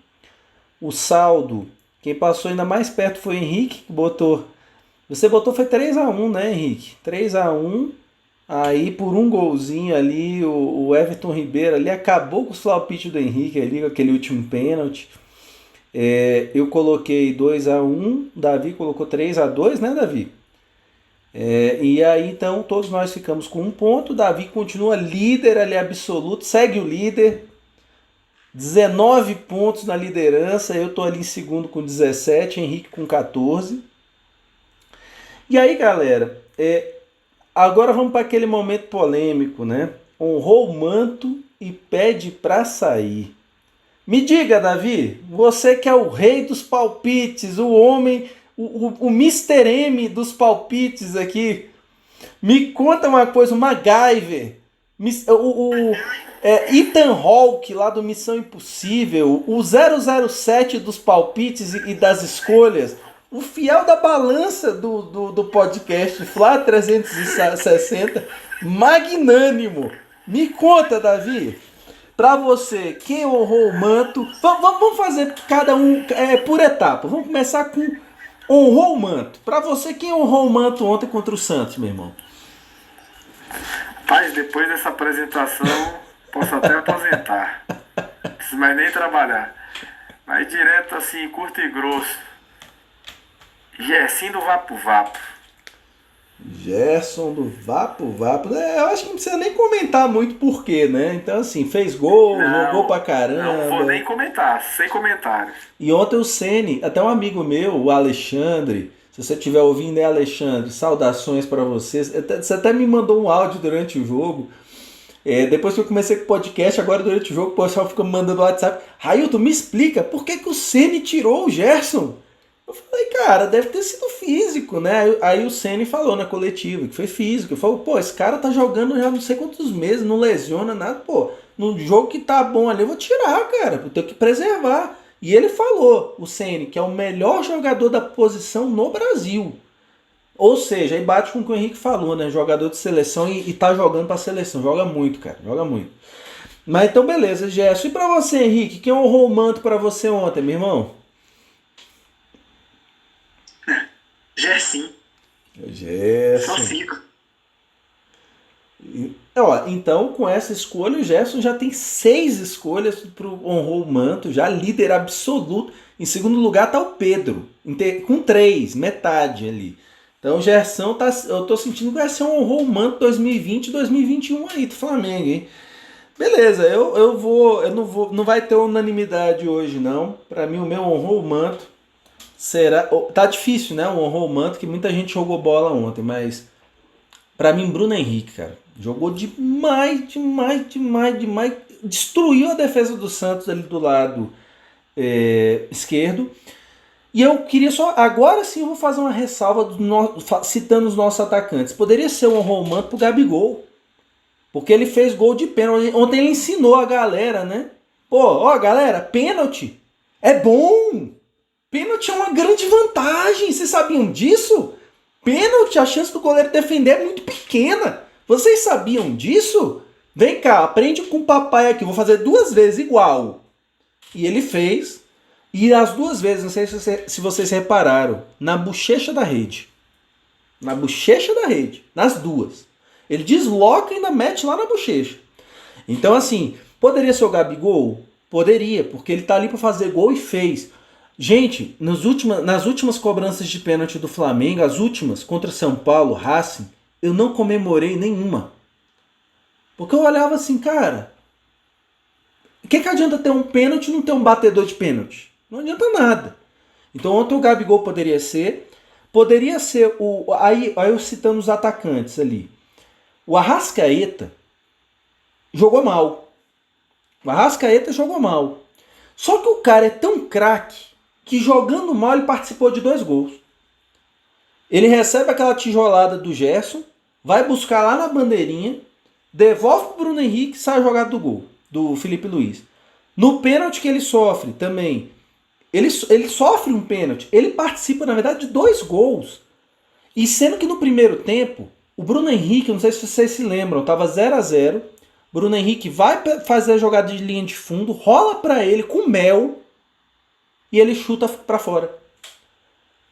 O saldo, quem passou ainda mais perto foi o Henrique, que botou. Você botou foi 3-1, né, Henrique? 3-1. Aí por um golzinho ali, o Everton Ribeiro ali acabou com os flaupits do Henrique ali, com aquele último pênalti. Eu coloquei 2-1, Davi colocou 3-2, né, Davi? E aí então todos nós ficamos com 1 ponto. Davi continua líder ali absoluto, segue o líder, 19 pontos na liderança. Eu tô ali em segundo com 17, Henrique com 14. E aí, galera, agora vamos para aquele momento polêmico, né? Honrou o manto e pede para sair. Me diga, Davi, você que é o rei dos palpites, o homem, o Mr. M dos palpites aqui, me conta uma coisa, o MacGyver, Ethan Hawke lá do Missão Impossível, o 007 dos palpites e das escolhas, o fiel da balança do podcast Flá 360, magnânimo. Me conta, Davi. Pra você, quem honrou o manto? Vamos fazer cada um por etapa. Vamos começar com honrou o manto. Pra você, quem honrou o manto ontem contra o Santos, meu irmão? Mas depois dessa apresentação, posso até aposentar. Não preciso mais nem trabalhar. Mas direto assim, curto e grosso. Gersinho do Vapo Vapo. Gerson do Vapo Vapo. Eu acho que não precisa nem comentar muito porquê, né? Então, assim, fez gol, jogou pra caramba. Não vou nem comentar, sem comentários. E ontem o Ceni, até um amigo meu, o Alexandre, se você estiver ouvindo, Alexandre, saudações pra vocês. Você até me mandou um áudio durante o jogo. Depois que eu comecei com o podcast, agora durante o jogo, o pessoal fica me mandando WhatsApp. Railton, me explica, por que o Ceni tirou o Gerson? Eu falei, cara, deve ter sido físico, né? Aí o Ceni falou na coletiva que foi físico. Ele falou, pô, esse cara tá jogando já não sei quantos meses, não lesiona nada, pô. No jogo que tá bom ali, eu vou tirar, cara, eu tenho que preservar. E ele falou, o Ceni, que é o melhor jogador da posição no Brasil. Ou seja, aí bate com o que o Henrique falou, né? Jogador de seleção e tá jogando pra seleção. Joga muito, cara, joga muito. Mas então, beleza, Gerson. E pra você, Henrique, quem honrou o manto pra você ontem, meu irmão? Gerson. Gerson. Só fico. Então, com essa escolha, o Gerson já tem 6 escolhas para o honrou o manto, já líder absoluto. Em segundo lugar está o Pedro, com 3, metade ali. Então o Gerson, eu tô sentindo que vai ser um honrou o manto 2020 2021 aí do Flamengo, hein? Beleza, não vai ter unanimidade hoje não. Para mim o meu honrou o manto será... Tá difícil, né? O honrou o manto, que muita gente jogou bola ontem, mas Pra mim, Bruno Henrique, cara, jogou demais, demais, demais, demais. Destruiu a defesa do Santos ali do lado esquerdo. E eu queria só. Agora sim eu vou fazer uma ressalva citando os nossos atacantes. Poderia ser um romano pro Gabigol. Porque ele fez gol de pênalti. Ontem ele ensinou a galera, né? Pô, ó, galera, pênalti é bom. Pênalti é uma grande vantagem. Vocês sabiam disso? Pênalti, a chance do goleiro defender é muito pequena. Vocês sabiam disso? Vem cá, aprende com o papai aqui. Vou fazer 2 vezes igual. E ele fez. E as 2 vezes, não sei se vocês repararam, na bochecha da rede. Na bochecha da rede. Nas 2. Ele desloca e ainda mete lá na bochecha. Então, assim, poderia ser o Gabigol? Poderia, porque ele tá ali para fazer gol e fez. Gente, nas últimas cobranças de pênalti do Flamengo, as últimas, contra São Paulo, Racing, eu não comemorei nenhuma. Porque eu olhava assim, cara, o que adianta ter um pênalti e não ter um batedor de pênalti? Não adianta nada. Então ontem o Gabigol poderia ser o... Aí eu citando os atacantes ali. O Arrascaeta jogou mal. O Arrascaeta jogou mal. Só que o cara é tão craque que jogando mal ele participou de 2 gols. Ele recebe aquela tijolada do Gerson, vai buscar lá na bandeirinha, devolve pro Bruno Henrique e sai a jogada do gol, do Felipe Luiz. No pênalti que ele sofre também, ele sofre um pênalti, ele participa na verdade de 2 gols. E sendo que no primeiro tempo, o Bruno Henrique, não sei se vocês se lembram, estava 0-0. Bruno Henrique vai fazer a jogada de linha de fundo, rola para ele com mel e ele chuta para fora.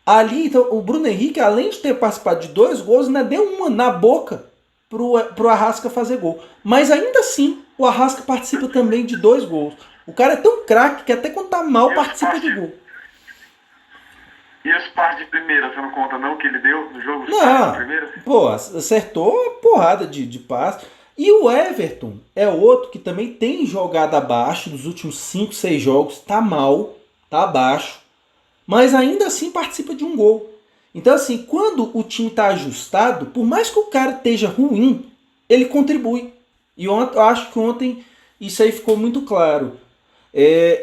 Ali, então, o Bruno Henrique, além de ter participado de 2 gols, ainda deu uma na boca pro Arrasca fazer gol. Mas ainda assim, o Arrasca participa também de 2 gols. O cara é tão craque que até quando tá mal participa de gol. E os passes de primeira, você não conta não que ele deu no jogo? Não, pô, acertou uma porrada de passe. E o Everton é outro que também tem jogado abaixo nos últimos 5, 6 jogos. Tá mal, tá abaixo. Mas ainda assim participa de um gol. Então assim, quando o time tá ajustado, por mais que o cara esteja ruim, ele contribui. E eu acho que ontem isso aí ficou muito claro.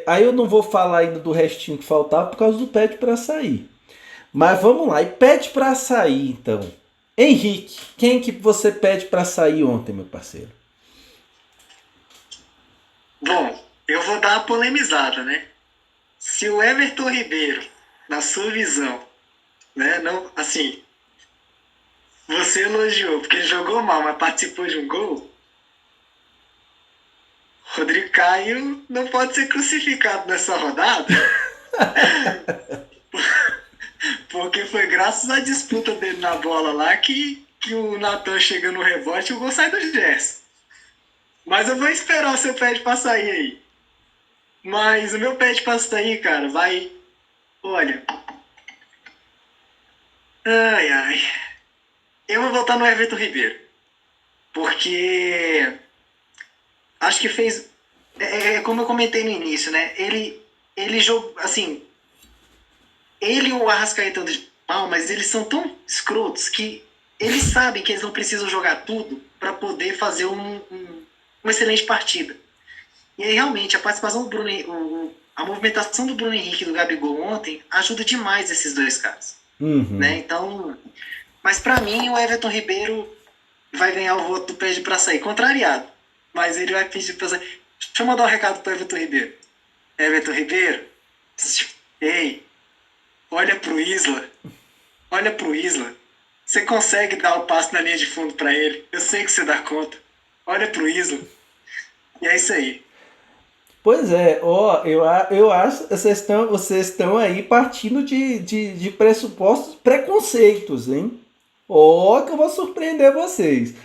Aí eu não vou falar ainda do restinho que faltava por causa do pede para sair. Mas vamos lá, e pede para sair então. Henrique, quem que você pede para sair ontem, meu parceiro? Bom, eu vou dar uma polemizada, né? Se o Everton Ribeiro, na sua visão, né, não, assim, você elogiou porque ele jogou mal, mas participou de um gol, Rodrigo Caio não pode ser crucificado nessa rodada, porque foi graças à disputa dele na bola lá que o Natan chega no rebote e o gol sai do Gerson. Mas eu vou esperar o seu pede pra sair aí. Mas o meu pede pra sair, cara, vai... Olha... Ai, ai... Eu vou votar no Everton Ribeiro. Porque... Acho que fez... como eu comentei no início, né? Ele jogou... Assim... Ele e o Arrascaeta de mal, mas eles são tão escrotos que eles sabem que eles não precisam jogar tudo para poder fazer uma excelente partida. E aí, realmente, a participação do Bruno, a movimentação do Bruno Henrique e do Gabigol ontem ajuda demais esses 2 caras. Uhum. Né? Então, mas para mim, o Everton Ribeiro vai ganhar o voto do pede para sair, contrariado. Mas ele vai pedir para sair. Deixa eu mandar um recado pro Everton Ribeiro. Everton Ribeiro, ei, olha pro Isla. Olha pro Isla. Você consegue dar o passe na linha de fundo para ele. Eu sei que você dá conta. Olha pro Isla. E é isso aí. Pois é, eu acho que vocês estão aí partindo de pressupostos preconceitos, hein? Que eu vou surpreender vocês.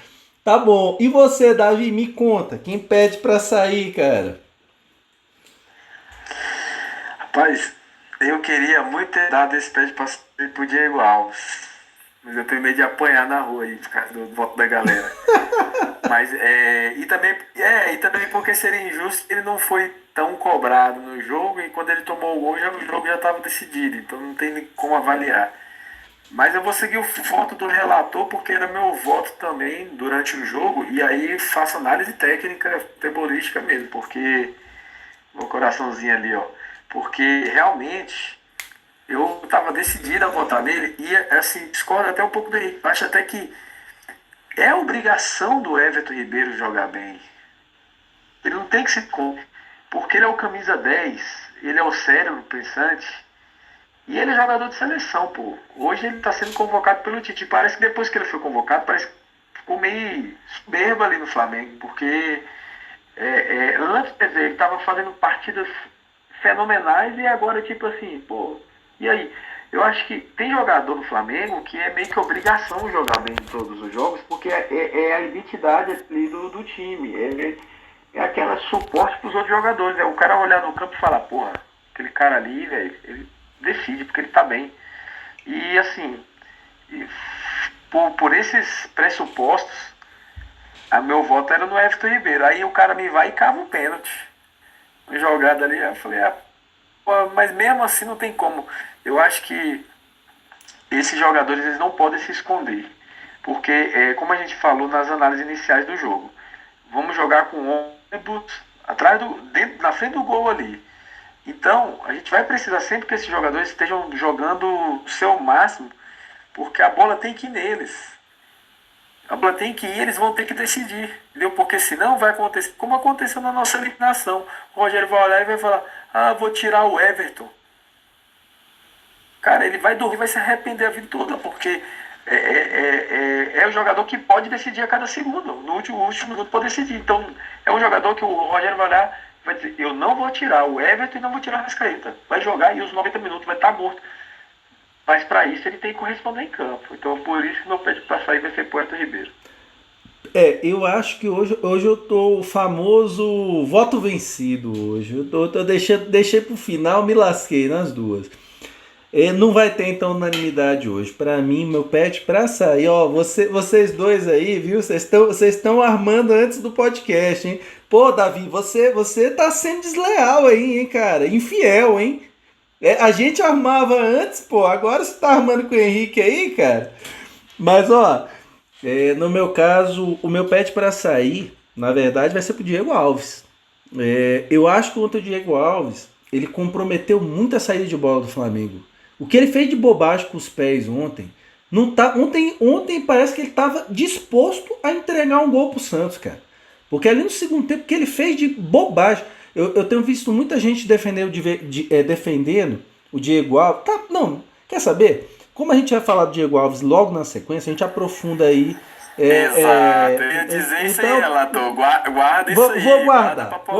Tá bom, e você, Davi, me conta, quem pede pra sair, cara? Rapaz, eu queria muito ter dado esse pede pra sair pro Diego Alves. Mas eu tenho medo de apanhar na rua aí, por causa do voto da galera. Mas, e também porque seria injusto, ele não foi tão cobrado no jogo e quando ele tomou o gol, o jogo já estava decidido, então não tem como avaliar. Mas eu vou seguir o voto do relator porque era meu voto também durante o jogo. E aí faço análise técnica, futebolística mesmo. Porque meu coraçãozinho ali, ó. Porque realmente eu estava decidido a votar nele. E assim, discordo até um pouco do Henrique. Acho até que é obrigação do Everton Ribeiro jogar bem. Ele não tem que se... Porque ele é o camisa 10, ele é o cérebro pensante. E ele é jogador de seleção, pô. Hoje ele tá sendo convocado pelo Tite. Parece que depois que ele foi convocado, parece que ficou meio soberbo ali no Flamengo. Porque antes, quer dizer, ele tava fazendo partidas fenomenais e agora, tipo assim, pô, e aí? Eu acho que tem jogador no Flamengo que é meio que obrigação jogar bem em todos os jogos, porque é a identidade ali do time. É aquela suporte pros outros jogadores. É o cara olhar no campo e falar, porra, aquele cara ali, velho, ele decide porque ele tá bem. E assim, por esses pressupostos, a meu voto era no Everton Ribeiro. Aí o cara me vai e cava um pênalti. Uma jogada ali, eu falei, pô, mas mesmo assim não tem como. Eu acho que esses jogadores eles não podem se esconder. Porque, como a gente falou nas análises iniciais do jogo, vamos jogar com ônibus atrás na frente do gol ali. Então, a gente vai precisar sempre que esses jogadores estejam jogando o seu máximo, porque a bola tem que ir neles. A bola tem que ir, eles vão ter que decidir, entendeu? Porque senão vai acontecer, como aconteceu na nossa eliminação. O Rogério vai olhar e vai falar, vou tirar o Everton. Cara, ele vai dormir, vai se arrepender a vida toda, porque é o jogador que pode decidir a cada segundo. No último minuto pode decidir. Então, é um jogador que o Rogério vai olhar e vai dizer, eu não vou tirar o Everton e não vou tirar o Arrascaeta. Vai jogar e os 90 minutos vai estar morto. Mas para isso ele tem que corresponder em campo. Então, por isso que meu pede para sair vai ser Puerto Ribeiro. Eu acho que hoje eu tô o famoso voto vencido hoje. Deixei pro final, me lasquei nas duas. Não vai ter então unanimidade hoje. Pra mim, meu pet pra sair, ó, vocês dois aí, viu? Vocês estão armando antes do podcast, hein? Pô, Davi, você tá sendo desleal aí, hein, cara? Infiel, hein? A gente armava antes, pô. Agora você tá armando com o Henrique aí, cara. Mas, ó, no meu caso, o meu pet pra sair, na verdade, vai ser pro Diego Alves. Eu acho que ontem o Diego Alves, ele comprometeu muito a saída de bola do Flamengo. O que ele fez de bobagem com os pés ontem, não tá, ontem parece que ele estava disposto a entregar um gol pro Santos, cara. Porque ali no segundo tempo, o que ele fez de bobagem. Eu tenho visto muita gente defendendo o Diego Alves. Tá, não, quer saber? Como a gente vai falar do Diego Alves logo na sequência, a gente aprofunda aí. Exato, eu ia dizer isso aí, relator. Guarda isso aí. Vou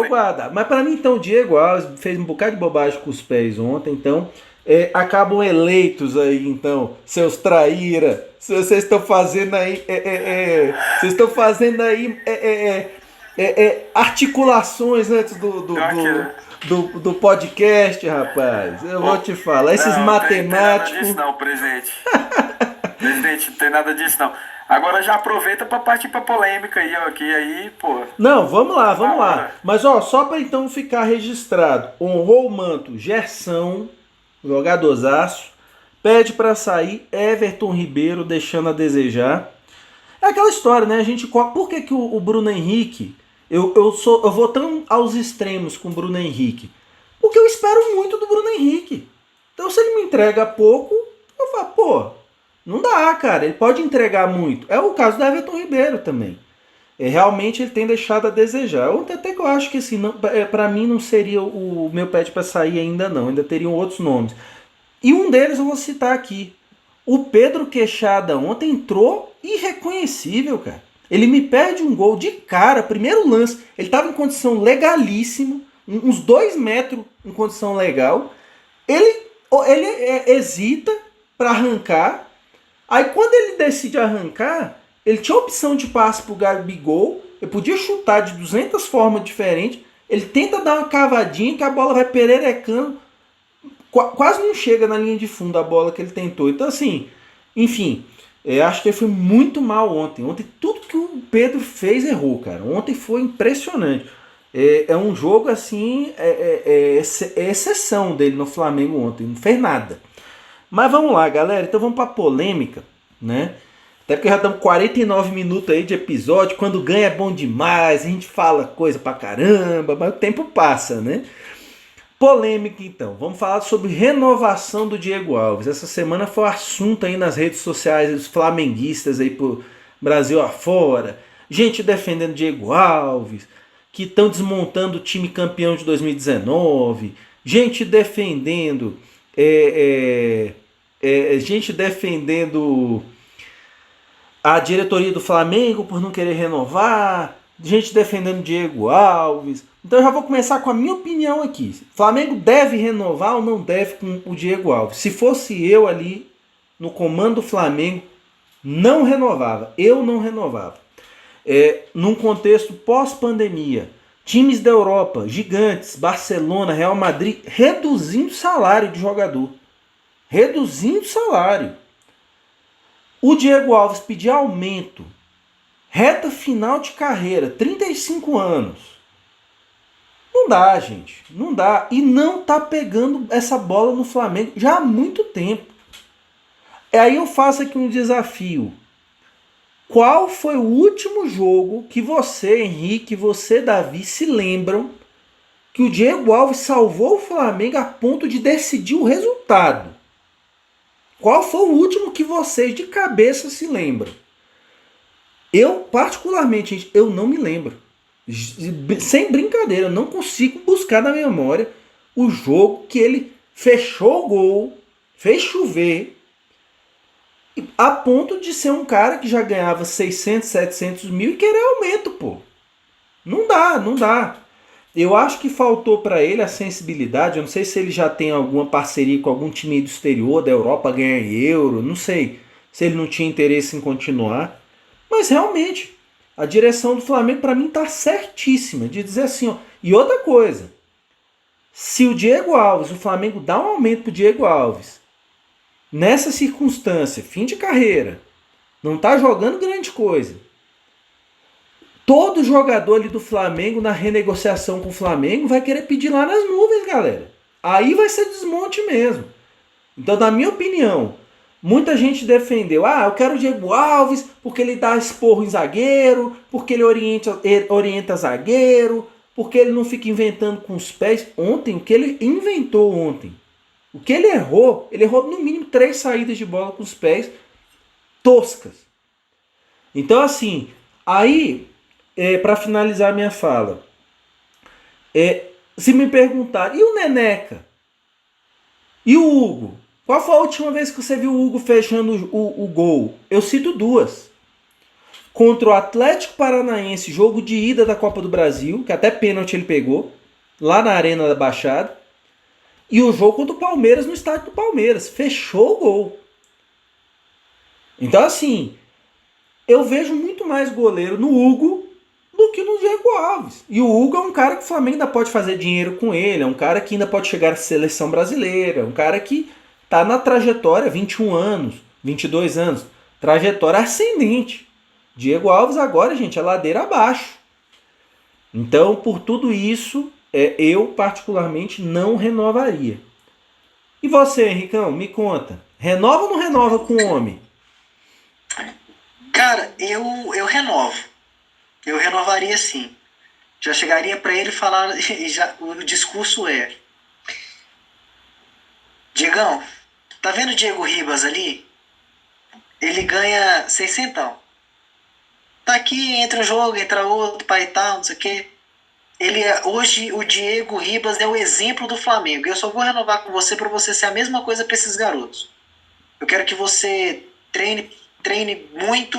guardar. Mas para mim, então, o Diego Alves fez um bocado de bobagem com os pés ontem, então acabam eleitos aí, então, seus traíra. Vocês estão fazendo aí. Vocês estão fazendo aí articulações antes do podcast, rapaz. Eu vou te falar. Esses matemáticos. Não tem nada disso, não, presidente. Presidente, não tem nada disso, não. Agora já aproveita para partir para polêmica aí, ó, que aí, pô. Não, vamos lá. Mas, ó, só para então ficar registrado, honrou o manto Gerson, jogadorzaço, pede para sair Everton Ribeiro, deixando a desejar. É aquela história, né? Por que o Bruno Henrique, eu vou tão aos extremos com o Bruno Henrique? Porque eu espero muito do Bruno Henrique. Então, se ele me entrega pouco, eu falo, pô, não dá, cara. Ele pode entregar muito. É o caso do Everton Ribeiro também. Realmente ele tem deixado a desejar. Até que eu acho que assim, para mim não seria o meu pet para sair ainda não. Ainda teriam outros nomes. E um deles eu vou citar aqui. O Pedro Queixada ontem entrou irreconhecível, cara. Ele me perde um gol de cara, primeiro lance. Ele estava em condição legalíssima, uns 2 metros em condição legal. Ele hesita para arrancar. Aí quando ele decide arrancar, ele tinha a opção de passe pro Gabigol, ele podia chutar de 200 formas diferentes, ele tenta dar uma cavadinha que a bola vai pererecando, quase não chega na linha de fundo a bola que ele tentou. Então assim, enfim, acho que ele foi muito mal ontem. Ontem tudo que o Pedro fez errou, cara. Ontem foi impressionante. É um jogo assim, exceção dele no Flamengo ontem, não fez nada. Mas vamos lá, galera. Então vamos pra polêmica, né? Até porque já estamos 49 minutos aí de episódio. Quando ganha é bom demais, a gente fala coisa pra caramba, mas o tempo passa, né? Polêmica então. Vamos falar sobre renovação do Diego Alves. Essa semana foi assunto aí nas redes sociais dos flamenguistas aí pro Brasil afora. Gente defendendo Diego Alves, que estão desmontando o time campeão de 2019. Gente defendendo gente defendendo a diretoria do Flamengo por não querer renovar, gente defendendo Diego Alves. Então eu já vou começar com a minha opinião aqui. O Flamengo deve renovar ou não deve com o Diego Alves? Se fosse eu ali no comando do Flamengo, não renovava. Eu não renovava. Num contexto pós-pandemia, times da Europa, gigantes, Barcelona, Real Madrid, reduzindo o salário de jogador. Reduzindo o salário. O Diego Alves pedir aumento, reta final de carreira, 35 anos. Não dá, gente. Não dá. E não tá pegando essa bola no Flamengo já há muito tempo. Aí eu faço aqui um desafio. Qual foi o último jogo que você, Henrique, você, Davi, se lembram que o Diego Alves salvou o Flamengo a ponto de decidir o resultado? Qual foi o último que vocês de cabeça se lembram? Eu, particularmente, gente, eu não me lembro. Sem brincadeira, eu não consigo buscar na memória o jogo que ele fechou o gol, fez chover, a ponto de ser um cara que já ganhava 600, 700 mil e querer aumento, pô. Não dá, não dá. Eu acho que faltou para ele a sensibilidade. Eu não sei se ele já tem alguma parceria com algum time do exterior, da Europa, ganhar euro. Não sei se ele não tinha interesse em continuar. Mas realmente, a direção do Flamengo para mim tá certíssima de dizer assim, ó. E outra coisa, se o Diego Alves, o Flamengo dá um aumento pro Diego Alves, nessa circunstância, fim de carreira, não tá jogando grande coisa. Todo jogador ali do Flamengo, na renegociação com o Flamengo, vai querer pedir lá nas nuvens, galera. Aí vai ser desmonte mesmo. Então, na minha opinião, muita gente defendeu. Eu quero o Diego Alves porque ele dá esporro em zagueiro, porque ele orienta zagueiro, porque ele não fica inventando com os pés. Ontem, o que ele inventou ontem? O que ele errou no mínimo 3 saídas de bola com os pés toscas. Então, assim, aí... para finalizar minha fala, se me perguntar, e o Neneca? E o Hugo? Qual foi a última vez que você viu o Hugo fechando o gol? Eu cito 2. Contra o Atlético Paranaense, jogo de ida da Copa do Brasil, que até pênalti ele pegou, lá na Arena da Baixada. E o jogo contra o Palmeiras, no estádio do Palmeiras. Fechou o gol. Então, assim, eu vejo muito mais goleiro no Hugo do que no Diego Alves. E o Hugo é um cara que o Flamengo ainda pode fazer dinheiro com ele, é um cara que ainda pode chegar à seleção brasileira, é um cara que está na trajetória, 21 anos, 22 anos, trajetória ascendente. Diego Alves agora, gente, é ladeira abaixo. Então, por tudo isso, eu particularmente não renovaria. E você, Henricão, me conta, renova ou não renova com o homem? Cara, eu renovo. Eu renovaria sim. Já chegaria para ele e falar, o discurso é: Diegão, tá vendo o Diego Ribas ali? Ele ganha 600. Tá aqui, entra um jogo, entra outro, pai e tal, não sei o quê. Hoje o Diego Ribas é o exemplo do Flamengo. Eu só vou renovar com você para você ser a mesma coisa para esses garotos. Eu quero que você treine muito,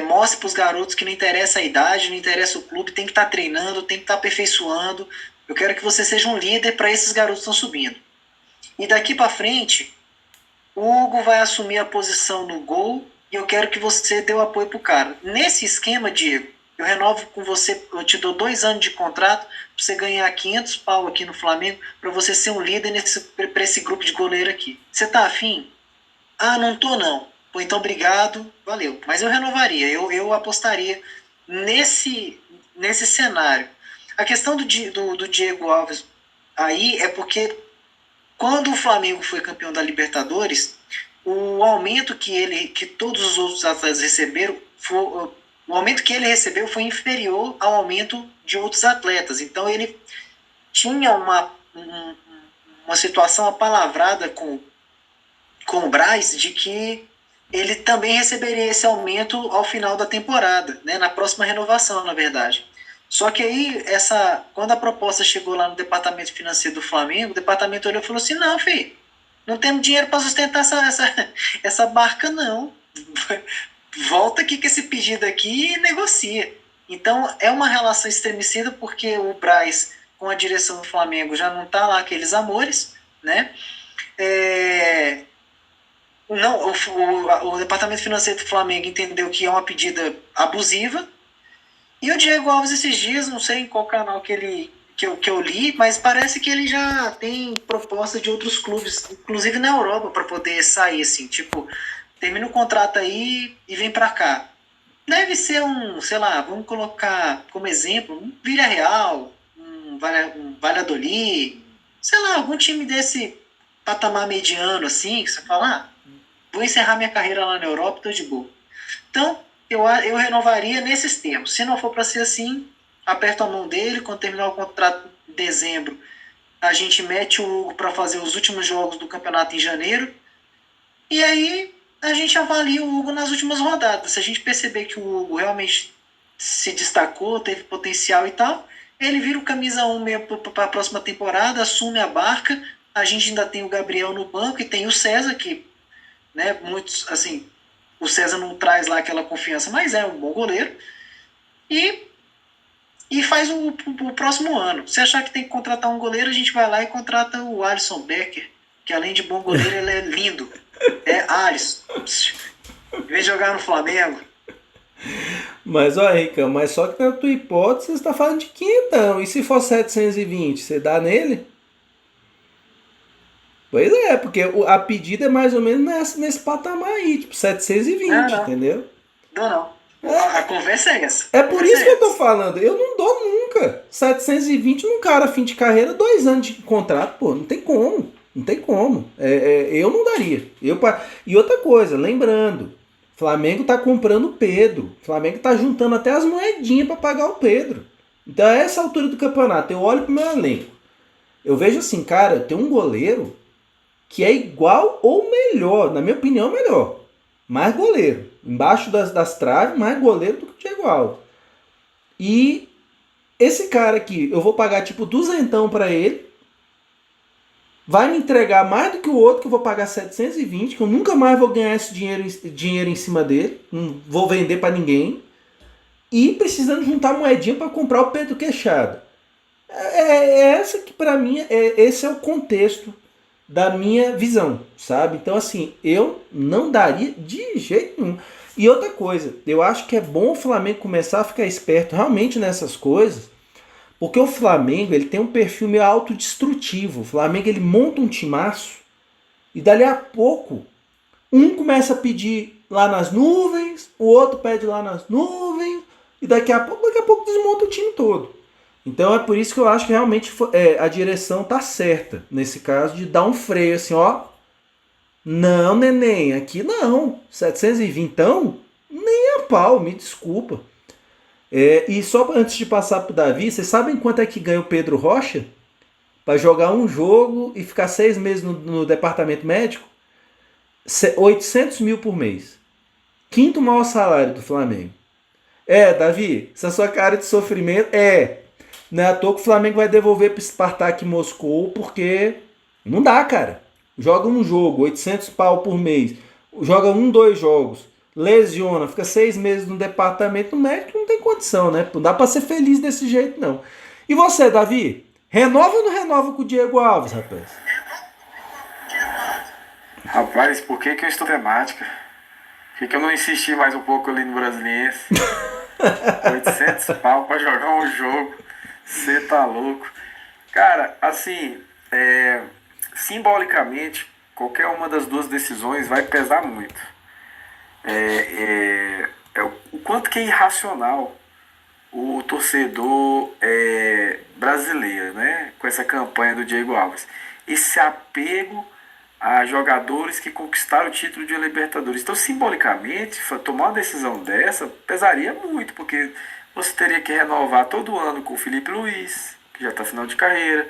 mostre para os garotos que não interessa a idade, não interessa o clube, tem que estar treinando, tem que estar aperfeiçoando. Eu quero que você seja um líder para esses garotos que estão subindo. E daqui para frente, o Hugo vai assumir a posição no gol e eu quero que você dê o apoio pro cara. Nesse esquema, Diego, eu renovo com você, eu te dou 2 anos de contrato para você ganhar 500 pau aqui no Flamengo, para você ser um líder para esse grupo de goleiro aqui. Você tá afim? Não tô não. Pô, então obrigado, valeu. Mas eu renovaria, eu apostaria nesse cenário. A questão do Diego Alves aí é porque quando o Flamengo foi campeão da Libertadores, o aumento que todos os outros atletas receberam, o aumento que ele recebeu foi inferior ao aumento de outros atletas. Então ele tinha uma situação apalavrada com o Braz de que ele também receberia esse aumento ao final da temporada, né, na próxima renovação, na verdade. Só que aí, quando a proposta chegou lá no departamento financeiro do Flamengo, o departamento olhou e falou assim, não, filho, não temos dinheiro para sustentar essa barca, não. Volta aqui com esse pedido aqui e negocia. Então, é uma relação estremecida porque o Braz, com a direção do Flamengo, já não está lá aqueles amores, né? Não, o departamento financeiro do Flamengo entendeu que é uma pedida abusiva. E o Diego Alves, esses dias, não sei em qual canal que eu li, mas parece que ele já tem proposta de outros clubes, inclusive na Europa, para poder sair, assim, tipo, termina o contrato aí e vem para cá. Deve ser sei lá, vamos colocar como exemplo, um Villarreal, um Valladolid, sei lá, algum time desse patamar mediano, assim, que você fala, vou encerrar minha carreira lá na Europa, tô de boa. Então, eu renovaria nesses termos. Se não for para ser assim, aperto a mão dele, quando terminar o contrato em dezembro, a gente mete o Hugo para fazer os últimos jogos do campeonato em janeiro, e aí a gente avalia o Hugo nas últimas rodadas. Se a gente perceber que o Hugo realmente se destacou, teve potencial e tal, ele vira o camisa 1 mesmo para a próxima temporada, assume a barca. A gente ainda tem o Gabriel no banco e tem o César, que, né, muitos, assim, o César não traz lá aquela confiança, mas é um bom goleiro. E faz o próximo ano. Se achar que tem que contratar um goleiro, a gente vai lá e contrata o Alisson Becker, que além de bom goleiro, ele é lindo. É Alisson. Em vez de jogar no Flamengo. Mas, ó, Ricão, mas só que na tua hipótese você está falando de quinhentão. E se for 720, você dá nele? Pois é, porque a pedida é mais ou menos nesse patamar aí, tipo 720, não. entendeu? Não. A conversa é essa. É por isso que eu tô falando, eu não dou nunca 720 num cara fim de carreira, 2 anos de contrato, pô, não tem como. Não tem como. Eu não daria. E outra coisa, lembrando, Flamengo tá comprando o Pedro. Flamengo tá juntando até as moedinhas para pagar o Pedro. Então a essa altura do campeonato, eu olho pro meu elenco. Eu vejo assim, cara, eu tenho um goleiro que é igual ou melhor, na minha opinião, melhor. Mais goleiro. Embaixo das traves, mais goleiro do que o Diego Alves. E esse cara aqui, eu vou pagar tipo duzentão pra ele. Vai me entregar mais do que o outro, que eu vou pagar 720, que eu nunca mais vou ganhar esse dinheiro em cima dele. Não vou vender pra ninguém. E precisando juntar moedinha para comprar o Pedro Queixada. Essa que pra mim, esse é o contexto da minha visão, sabe? Então, assim, eu não daria de jeito nenhum. E outra coisa, eu acho que é bom o Flamengo começar a ficar esperto realmente nessas coisas, porque o Flamengo, ele tem um perfil meio autodestrutivo. O Flamengo, ele monta um timaço e dali a pouco, um começa a pedir lá nas nuvens, o outro pede lá nas nuvens, e daqui a pouco desmonta o time todo. Então é por isso que eu acho que realmente a direção tá certa, nesse caso, de dar um freio assim, ó. Não, neném, aqui não. 720, então, nem a pau, me desculpa. E só antes de passar pro Davi, vocês sabem quanto é que ganha o Pedro Rocha? Para jogar um jogo e ficar 6 meses no departamento médico? 800 mil por mês. Quinto maior salário do Flamengo. Davi, essa sua cara de sofrimento, não é à toa que o Flamengo vai devolver para o Spartak Moscou, porque não dá, cara. Joga um jogo, 800 pau por mês. Joga 2 jogos. Lesiona, fica 6 meses no departamento médico, não tem condição, né? Não dá para ser feliz desse jeito, não. E você, Davi? Renova ou não renova com o Diego Alves, rapaz? Rapaz, por que eu estou temática? Por que eu não insisti mais um pouco ali no Brasiliense? 800 pau para jogar um jogo. Você tá louco. Cara, assim, simbolicamente, qualquer uma das duas decisões vai pesar muito. O quanto que é irracional o torcedor brasileiro, né? Com essa campanha do Diego Alves. esse apego a jogadores que conquistaram o título de Libertadores. Então, simbolicamente, tomar uma decisão dessa pesaria muito, porque você teria que renovar todo ano com o Felipe Luiz, que já está final de carreira,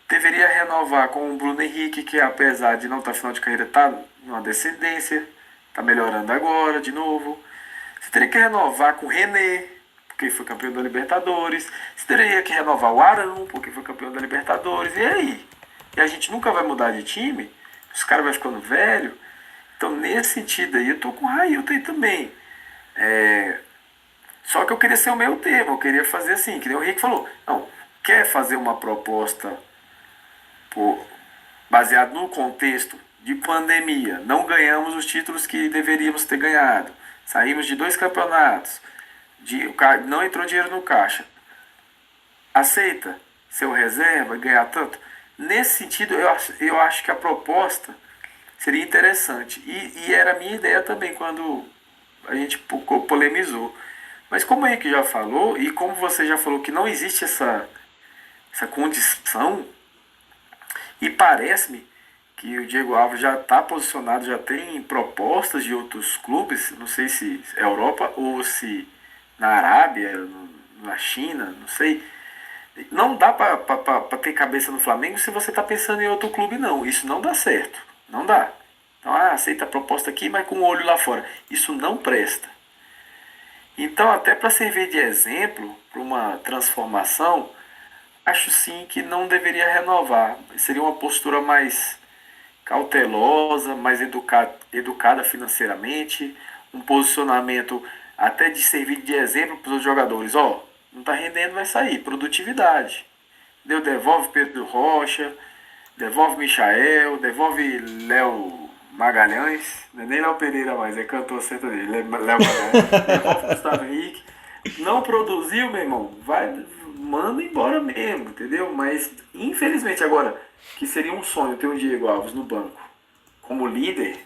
deveria renovar com o Bruno Henrique, que apesar de não estar final de carreira, está numa descendência, está melhorando agora de novo. Você teria que renovar com o René, porque foi campeão da Libertadores. Você teria que renovar o Arão, porque foi campeão da Libertadores. E aí? E a gente nunca vai mudar de time? Os caras vão ficando velho. Então, nesse sentido aí, eu tô com o Railton aí também. Só que eu queria ser o meio termo. Eu queria fazer assim, que nem o Henrique falou. Não, quer fazer uma proposta baseado no contexto de pandemia. Não ganhamos os títulos que deveríamos ter ganhado. Saímos de 2 campeonatos. Não entrou dinheiro no caixa. Aceita ser o reserva e ganhar tanto? Nesse sentido, eu acho que a proposta seria interessante. E era a minha ideia também quando a gente polemizou. Mas como o Henrique já falou, e como você já falou que não existe essa condição, e parece-me que o Diego Alves já está posicionado, já tem propostas de outros clubes, não sei se é Europa ou se na Arábia, na China, não sei. Não dá para ter cabeça no Flamengo se você está pensando em outro clube, não. Isso não dá certo. Não dá. Então, aceita a proposta aqui, mas com o olho lá fora. Isso não presta. Então, até para servir de exemplo para uma transformação, acho sim que não deveria renovar. Seria uma postura mais cautelosa, mais educada financeiramente, um posicionamento até de servir de exemplo para os jogadores. Não está rendendo, vai sair. Produtividade. Devolve Pedro Rocha, devolve Michael, devolve Léo Magalhães. Não é nem Léo Pereira mais, é cantor sertanejo. Léo Magalhães. Devolve Gustavo Henrique. Não produziu, meu irmão, manda embora mesmo, entendeu? Mas, infelizmente, agora, que seria um sonho ter o Diego Alves no banco como líder,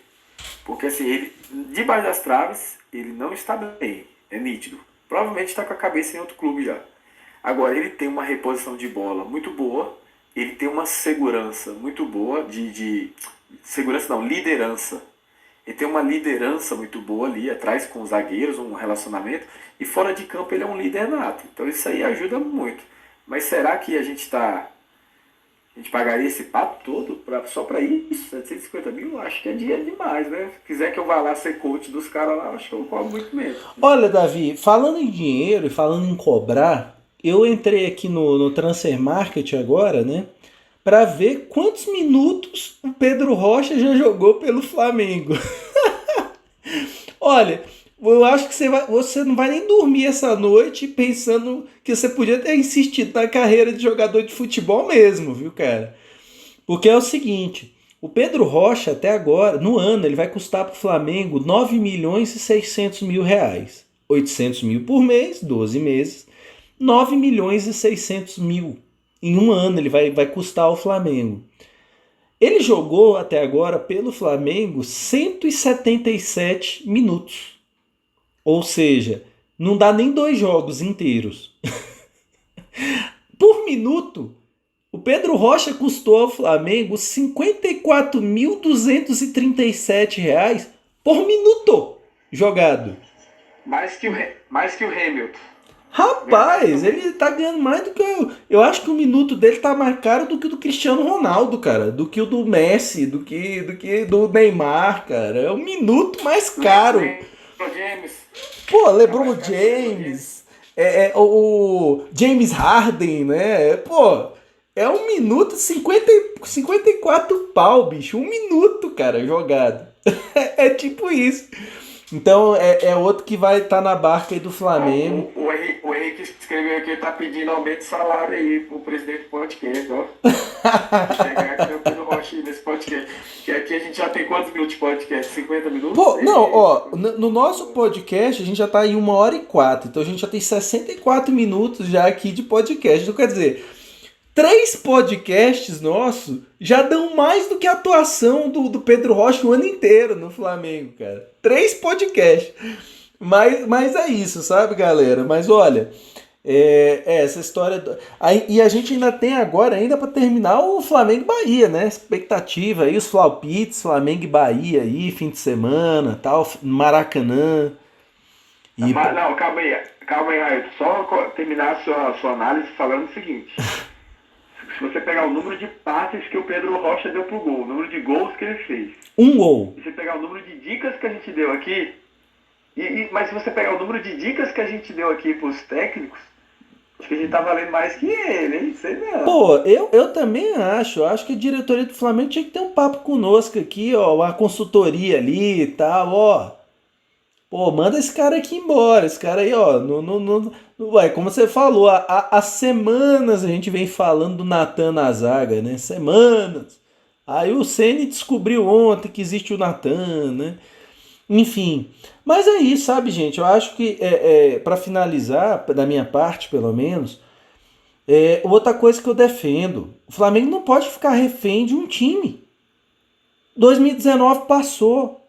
porque assim, ele, debaixo das traves, ele não está bem, é nítido. Provavelmente está com a cabeça em outro clube já. Agora, ele tem uma reposição de bola muito boa, ele tem uma segurança muito boa, segurança não, liderança. Ele tem uma liderança muito boa ali atrás com os zagueiros, um relacionamento, e fora de campo ele é um líder nato. Então isso aí ajuda muito. Mas será que a gente pagaria esse papo todo só para isso? 750 mil? Acho que é dinheiro demais, né? Se quiser que eu vá lá ser coach dos caras lá, acho que eu cobro muito mesmo. Olha, Davi, falando em dinheiro e falando em cobrar, eu entrei aqui no Transfer Market agora, né? Para ver quantos minutos o Pedro Rocha já jogou pelo Flamengo. Olha, eu acho que você não vai nem dormir essa noite pensando que você podia ter insistido na carreira de jogador de futebol mesmo, viu, cara? Porque é o seguinte, o Pedro Rocha até agora, no ano, ele vai custar para o Flamengo 9 milhões e 600 mil reais. 800 mil por mês, 12 meses, 9 milhões e 600 mil. Em um ano ele vai custar ao Flamengo. Ele jogou até agora pelo Flamengo 177 minutos. Ou seja, não dá nem 2 jogos inteiros. Por minuto, o Pedro Rocha custou ao Flamengo R$ 54.237 por minuto jogado. Mais que o Hamilton. Rapaz, ele tá ganhando mais do que eu acho que o minuto dele tá mais caro do que o do Cristiano Ronaldo, cara. Do que o do Messi, do que do Neymar, cara. É o minuto mais caro. Pô, LeBron James. O James Harden, né? Pô, é um minuto 54 pau, bicho. Um minuto, cara, jogado. É tipo isso. Então é outro que vai estar na barca aí do Flamengo. O Henrique escreveu aqui, tá pedindo aumento de salário aí pro presidente do podcast, ó. Chegar aqui no Pedro Rocha nesse podcast. Que aqui a gente já tem quantos minutos de podcast? 50 minutos? Pô, não, ó, no nosso podcast a gente já tá em 1h04, então a gente já tem 64 minutos já aqui de podcast. Então quer dizer, 3 podcasts nossos já dão mais do que a atuação do Pedro Rocha o ano inteiro no Flamengo, cara. 3 podcasts. Mas é isso, sabe, galera? Mas olha, Essa história. E a gente ainda tem agora, ainda para terminar, o Flamengo e Bahia, né? Expectativa aí, os palpites, Flamengo e Bahia aí, fim de semana, tal, Maracanã. E, Mas, não, calma aí, Raio. Só terminar a sua análise falando o seguinte. Se você pegar o número de passes que o Pedro Rocha deu pro gol, o número de gols que ele fez, um gol. e você pegar o número de dicas que a gente deu aqui, mas se você pegar o número de dicas que a gente deu aqui pros técnicos, acho que a gente tá valendo mais que ele, hein? Sei não. Pô, eu também acho. Eu acho que a diretoria do Flamengo tinha que ter um papo conosco aqui, ó. Uma consultoria ali e tal, ó. Pô, manda esse cara aqui embora. Esse cara aí, ó. Ué, como você falou, há semanas a gente vem falando do Natan na zaga, né? Semanas. Aí o Ceni descobriu ontem que existe o Natan, né? Enfim. Mas é isso, sabe, gente? Eu acho que, para finalizar, da minha parte, pelo menos. Outra coisa que eu defendo, o Flamengo não pode ficar refém de um time. 2019 passou.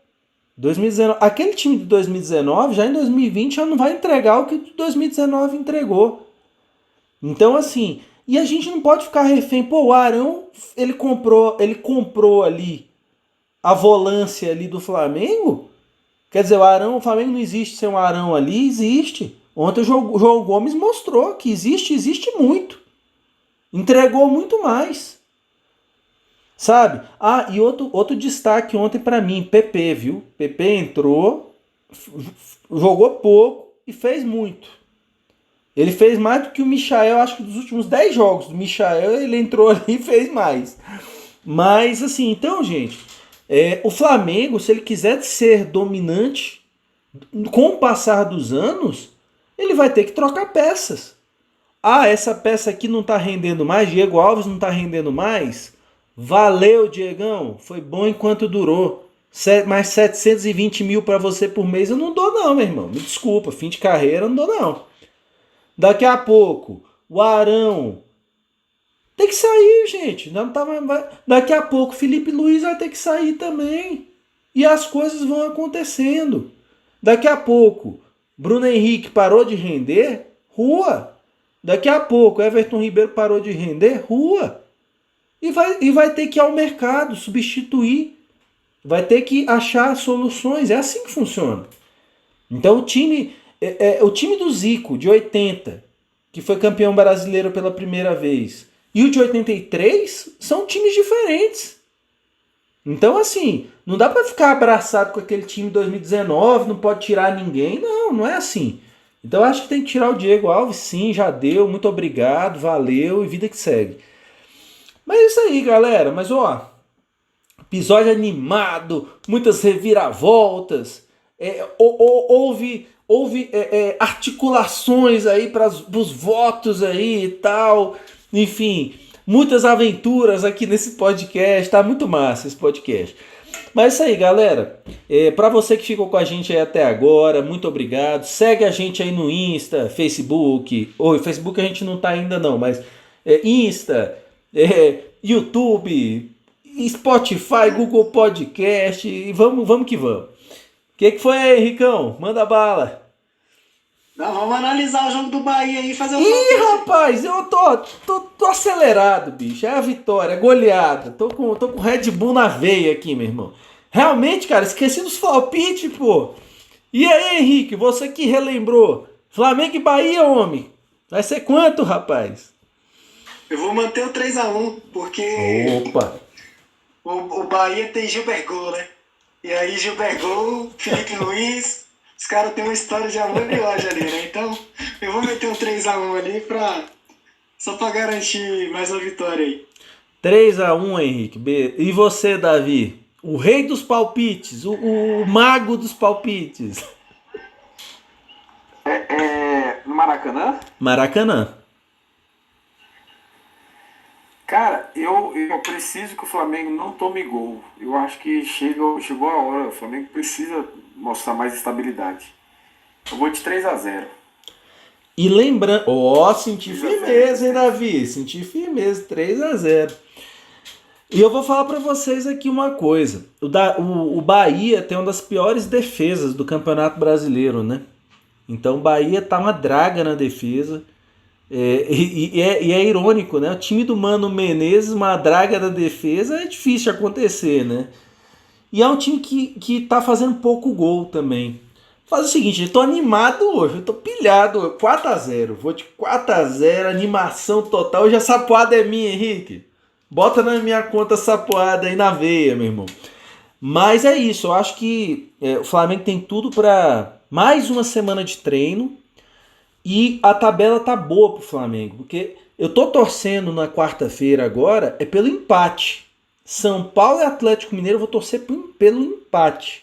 2019, aquele time de 2019, já em 2020, já não vai entregar o que 2019 entregou. Então, assim, e a gente não pode ficar refém. Pô, o Arão, ele comprou ali a volância ali do Flamengo. Quer dizer, o Flamengo não existe sem um Arão ali, existe. Ontem o João Gomes mostrou que existe muito. Entregou muito mais. Sabe? Ah, e outro destaque ontem pra mim, PP, viu? PP entrou, jogou pouco e fez muito. Ele fez mais do que o Michael, acho que dos últimos 10 jogos do Michael, ele entrou ali e fez mais. Mas assim, então, gente, o Flamengo, se ele quiser ser dominante, com o passar dos anos, ele vai ter que trocar peças. Ah, essa peça aqui não tá rendendo mais, Diego Alves não tá rendendo mais. Valeu, Diegão, foi bom enquanto durou. Mais 720 mil para você por mês eu não dou não, meu irmão. Me desculpa, fim de carreira eu não dou não. Daqui a pouco, o Arão tem que sair, gente. Não tá mais... Daqui a pouco, Felipe Luiz vai ter que sair também. E as coisas vão acontecendo. Daqui a pouco, Bruno Henrique parou de render, rua. Daqui a pouco, Everton Ribeiro parou de render, rua. E vai ter que ir ao mercado, substituir. Vai ter que achar soluções. É assim que funciona. Então o time do Zico, de 80, que foi campeão brasileiro pela primeira vez, e o de 83 são times diferentes. Então, assim, não dá para ficar abraçado com aquele time de 2019, não pode tirar ninguém. Não é assim. Então eu acho que tem que tirar o Diego Alves, sim, já deu, muito obrigado, valeu e vida que segue. Mas é isso aí, galera. Mas ó, episódio animado, muitas reviravoltas. Houve articulações aí para os votos aí e tal. Enfim, muitas aventuras aqui nesse podcast. Tá muito massa esse podcast. Mas é isso aí, galera. Para você que ficou com a gente aí até agora, muito obrigado. Segue a gente aí no Insta, Facebook. Facebook a gente não tá ainda não, mas Insta, YouTube, Spotify, Google Podcast. E vamos que vamos. O que foi aí, Ricão? Manda bala. Não, vamos analisar o jogo do Bahia aí e fazer o Ih, rapaz, eu tô acelerado, bicho. É a vitória, é goleada. Tô com Red Bull na veia aqui, meu irmão. Realmente, cara, esqueci dos palpites, pô. E aí, Henrique, você que relembrou. Flamengo e Bahia, homem. Vai ser quanto, rapaz? Eu vou manter o 3x1, porque Opa. o Bahia tem Gilbergol, né? E aí, Gilbergol, Felipe Luiz, os caras têm uma história de amor e ódio ali, né? Então, eu vou meter um 3x1 ali só pra garantir mais uma vitória aí. 3x1, Henrique. E você, Davi? O rei dos palpites, o mago dos palpites. No Maracanã? Maracanã. Cara, eu preciso que o Flamengo não tome gol. Eu acho que chegou a hora. O Flamengo precisa mostrar mais estabilidade. Eu vou de 3x0. E lembrando... senti firmeza, hein, Davi? Senti firmeza, 3x0. E eu vou falar pra vocês aqui uma coisa. O Bahia tem uma das piores defesas do Campeonato Brasileiro, né? Então o Bahia tá uma draga na defesa. É irônico, né? O time do Mano Menezes, uma draga da defesa, é difícil de acontecer, né? E é um time que tá fazendo pouco gol também. Faz o seguinte, eu tô animado hoje, eu tô pilhado, 4-0, vou de 4-0, animação total. Hoje a sapoada é minha, Henrique. Bota na minha conta a sapoada aí na veia, meu irmão. Mas é isso, eu acho que o Flamengo tem tudo para mais uma semana de treino e a tabela tá boa pro Flamengo, porque eu tô torcendo na quarta-feira agora pelo empate. São Paulo e Atlético Mineiro eu vou torcer pelo empate.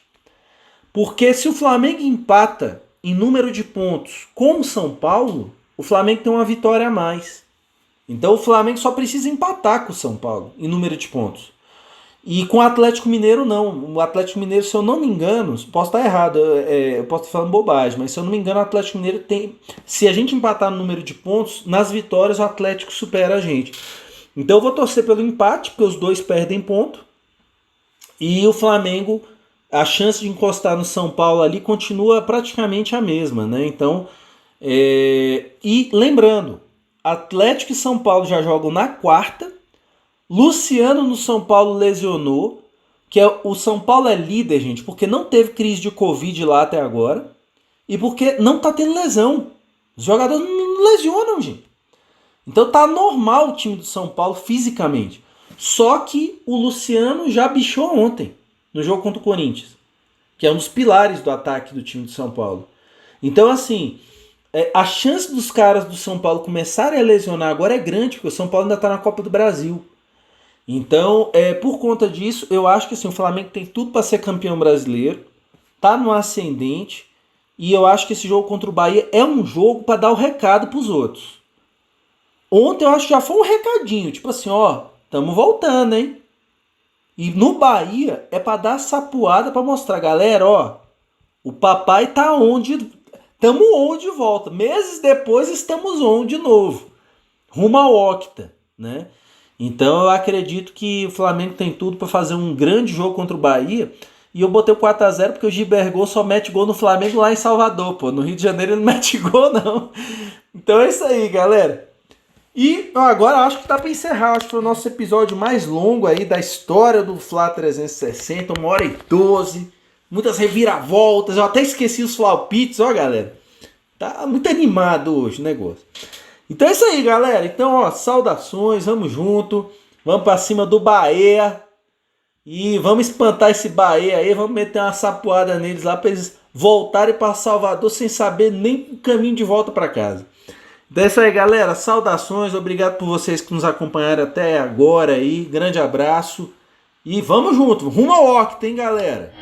Porque se o Flamengo empata em número de pontos com o São Paulo, o Flamengo tem uma vitória a mais. Então o Flamengo só precisa empatar com o São Paulo em número de pontos. E com o Atlético Mineiro não. O Atlético Mineiro, se eu não me engano, posso estar errado, eu posso estar falando bobagem, mas se eu não me engano o Atlético Mineiro tem... Se a gente empatar no número de pontos, nas vitórias o Atlético supera a gente. Então eu vou torcer pelo empate, porque os dois perdem ponto. E o Flamengo, a chance de encostar no São Paulo ali continua praticamente a mesma, né? Então, e lembrando, Atlético e São Paulo já jogam na quarta. Luciano no São Paulo lesionou, o São Paulo é líder, gente, porque não teve crise de Covid lá até agora e porque não tá tendo lesão. Os jogadores não lesionam, gente. Então tá normal o time do São Paulo fisicamente. Só que o Luciano já bichou ontem, no jogo contra o Corinthians, que é um dos pilares do ataque do time do São Paulo. Então, assim, a chance dos caras do São Paulo começarem a lesionar agora é grande, porque o São Paulo ainda tá na Copa do Brasil. Então, por conta disso, eu acho que assim, o Flamengo tem tudo para ser campeão brasileiro, tá no ascendente, e eu acho que esse jogo contra o Bahia é um jogo para dar o recado pros outros. Ontem eu acho que já foi um recadinho, tipo assim, ó, tamo voltando, hein? E no Bahia é para dar sapuada para mostrar, galera, ó, o papai tá tamo on de volta. Meses depois estamos on de novo, rumo ao octa, né? Então eu acredito que o Flamengo tem tudo para fazer um grande jogo contra o Bahia. E eu botei o 4-0 porque o Gilberto só mete gol no Flamengo lá em Salvador, pô. No Rio de Janeiro ele não mete gol, não. Então é isso aí, galera. E agora eu acho que tá para encerrar. Acho que foi o nosso episódio mais longo aí da história do Fla 360. 1h12. Muitas reviravoltas. Eu até esqueci os palpites, ó, galera. Tá muito animado hoje o negócio. Então é isso aí, galera. Então, ó, saudações, vamos junto. Vamos pra cima do Bahia. E vamos espantar esse Bahia aí. Vamos meter uma sapoada neles lá pra eles voltarem pra Salvador sem saber nem o caminho de volta pra casa. Então é isso aí, galera. Saudações. Obrigado por vocês que nos acompanharam até agora aí. Grande abraço. E vamos junto. Rumo ao octa, hein, galera.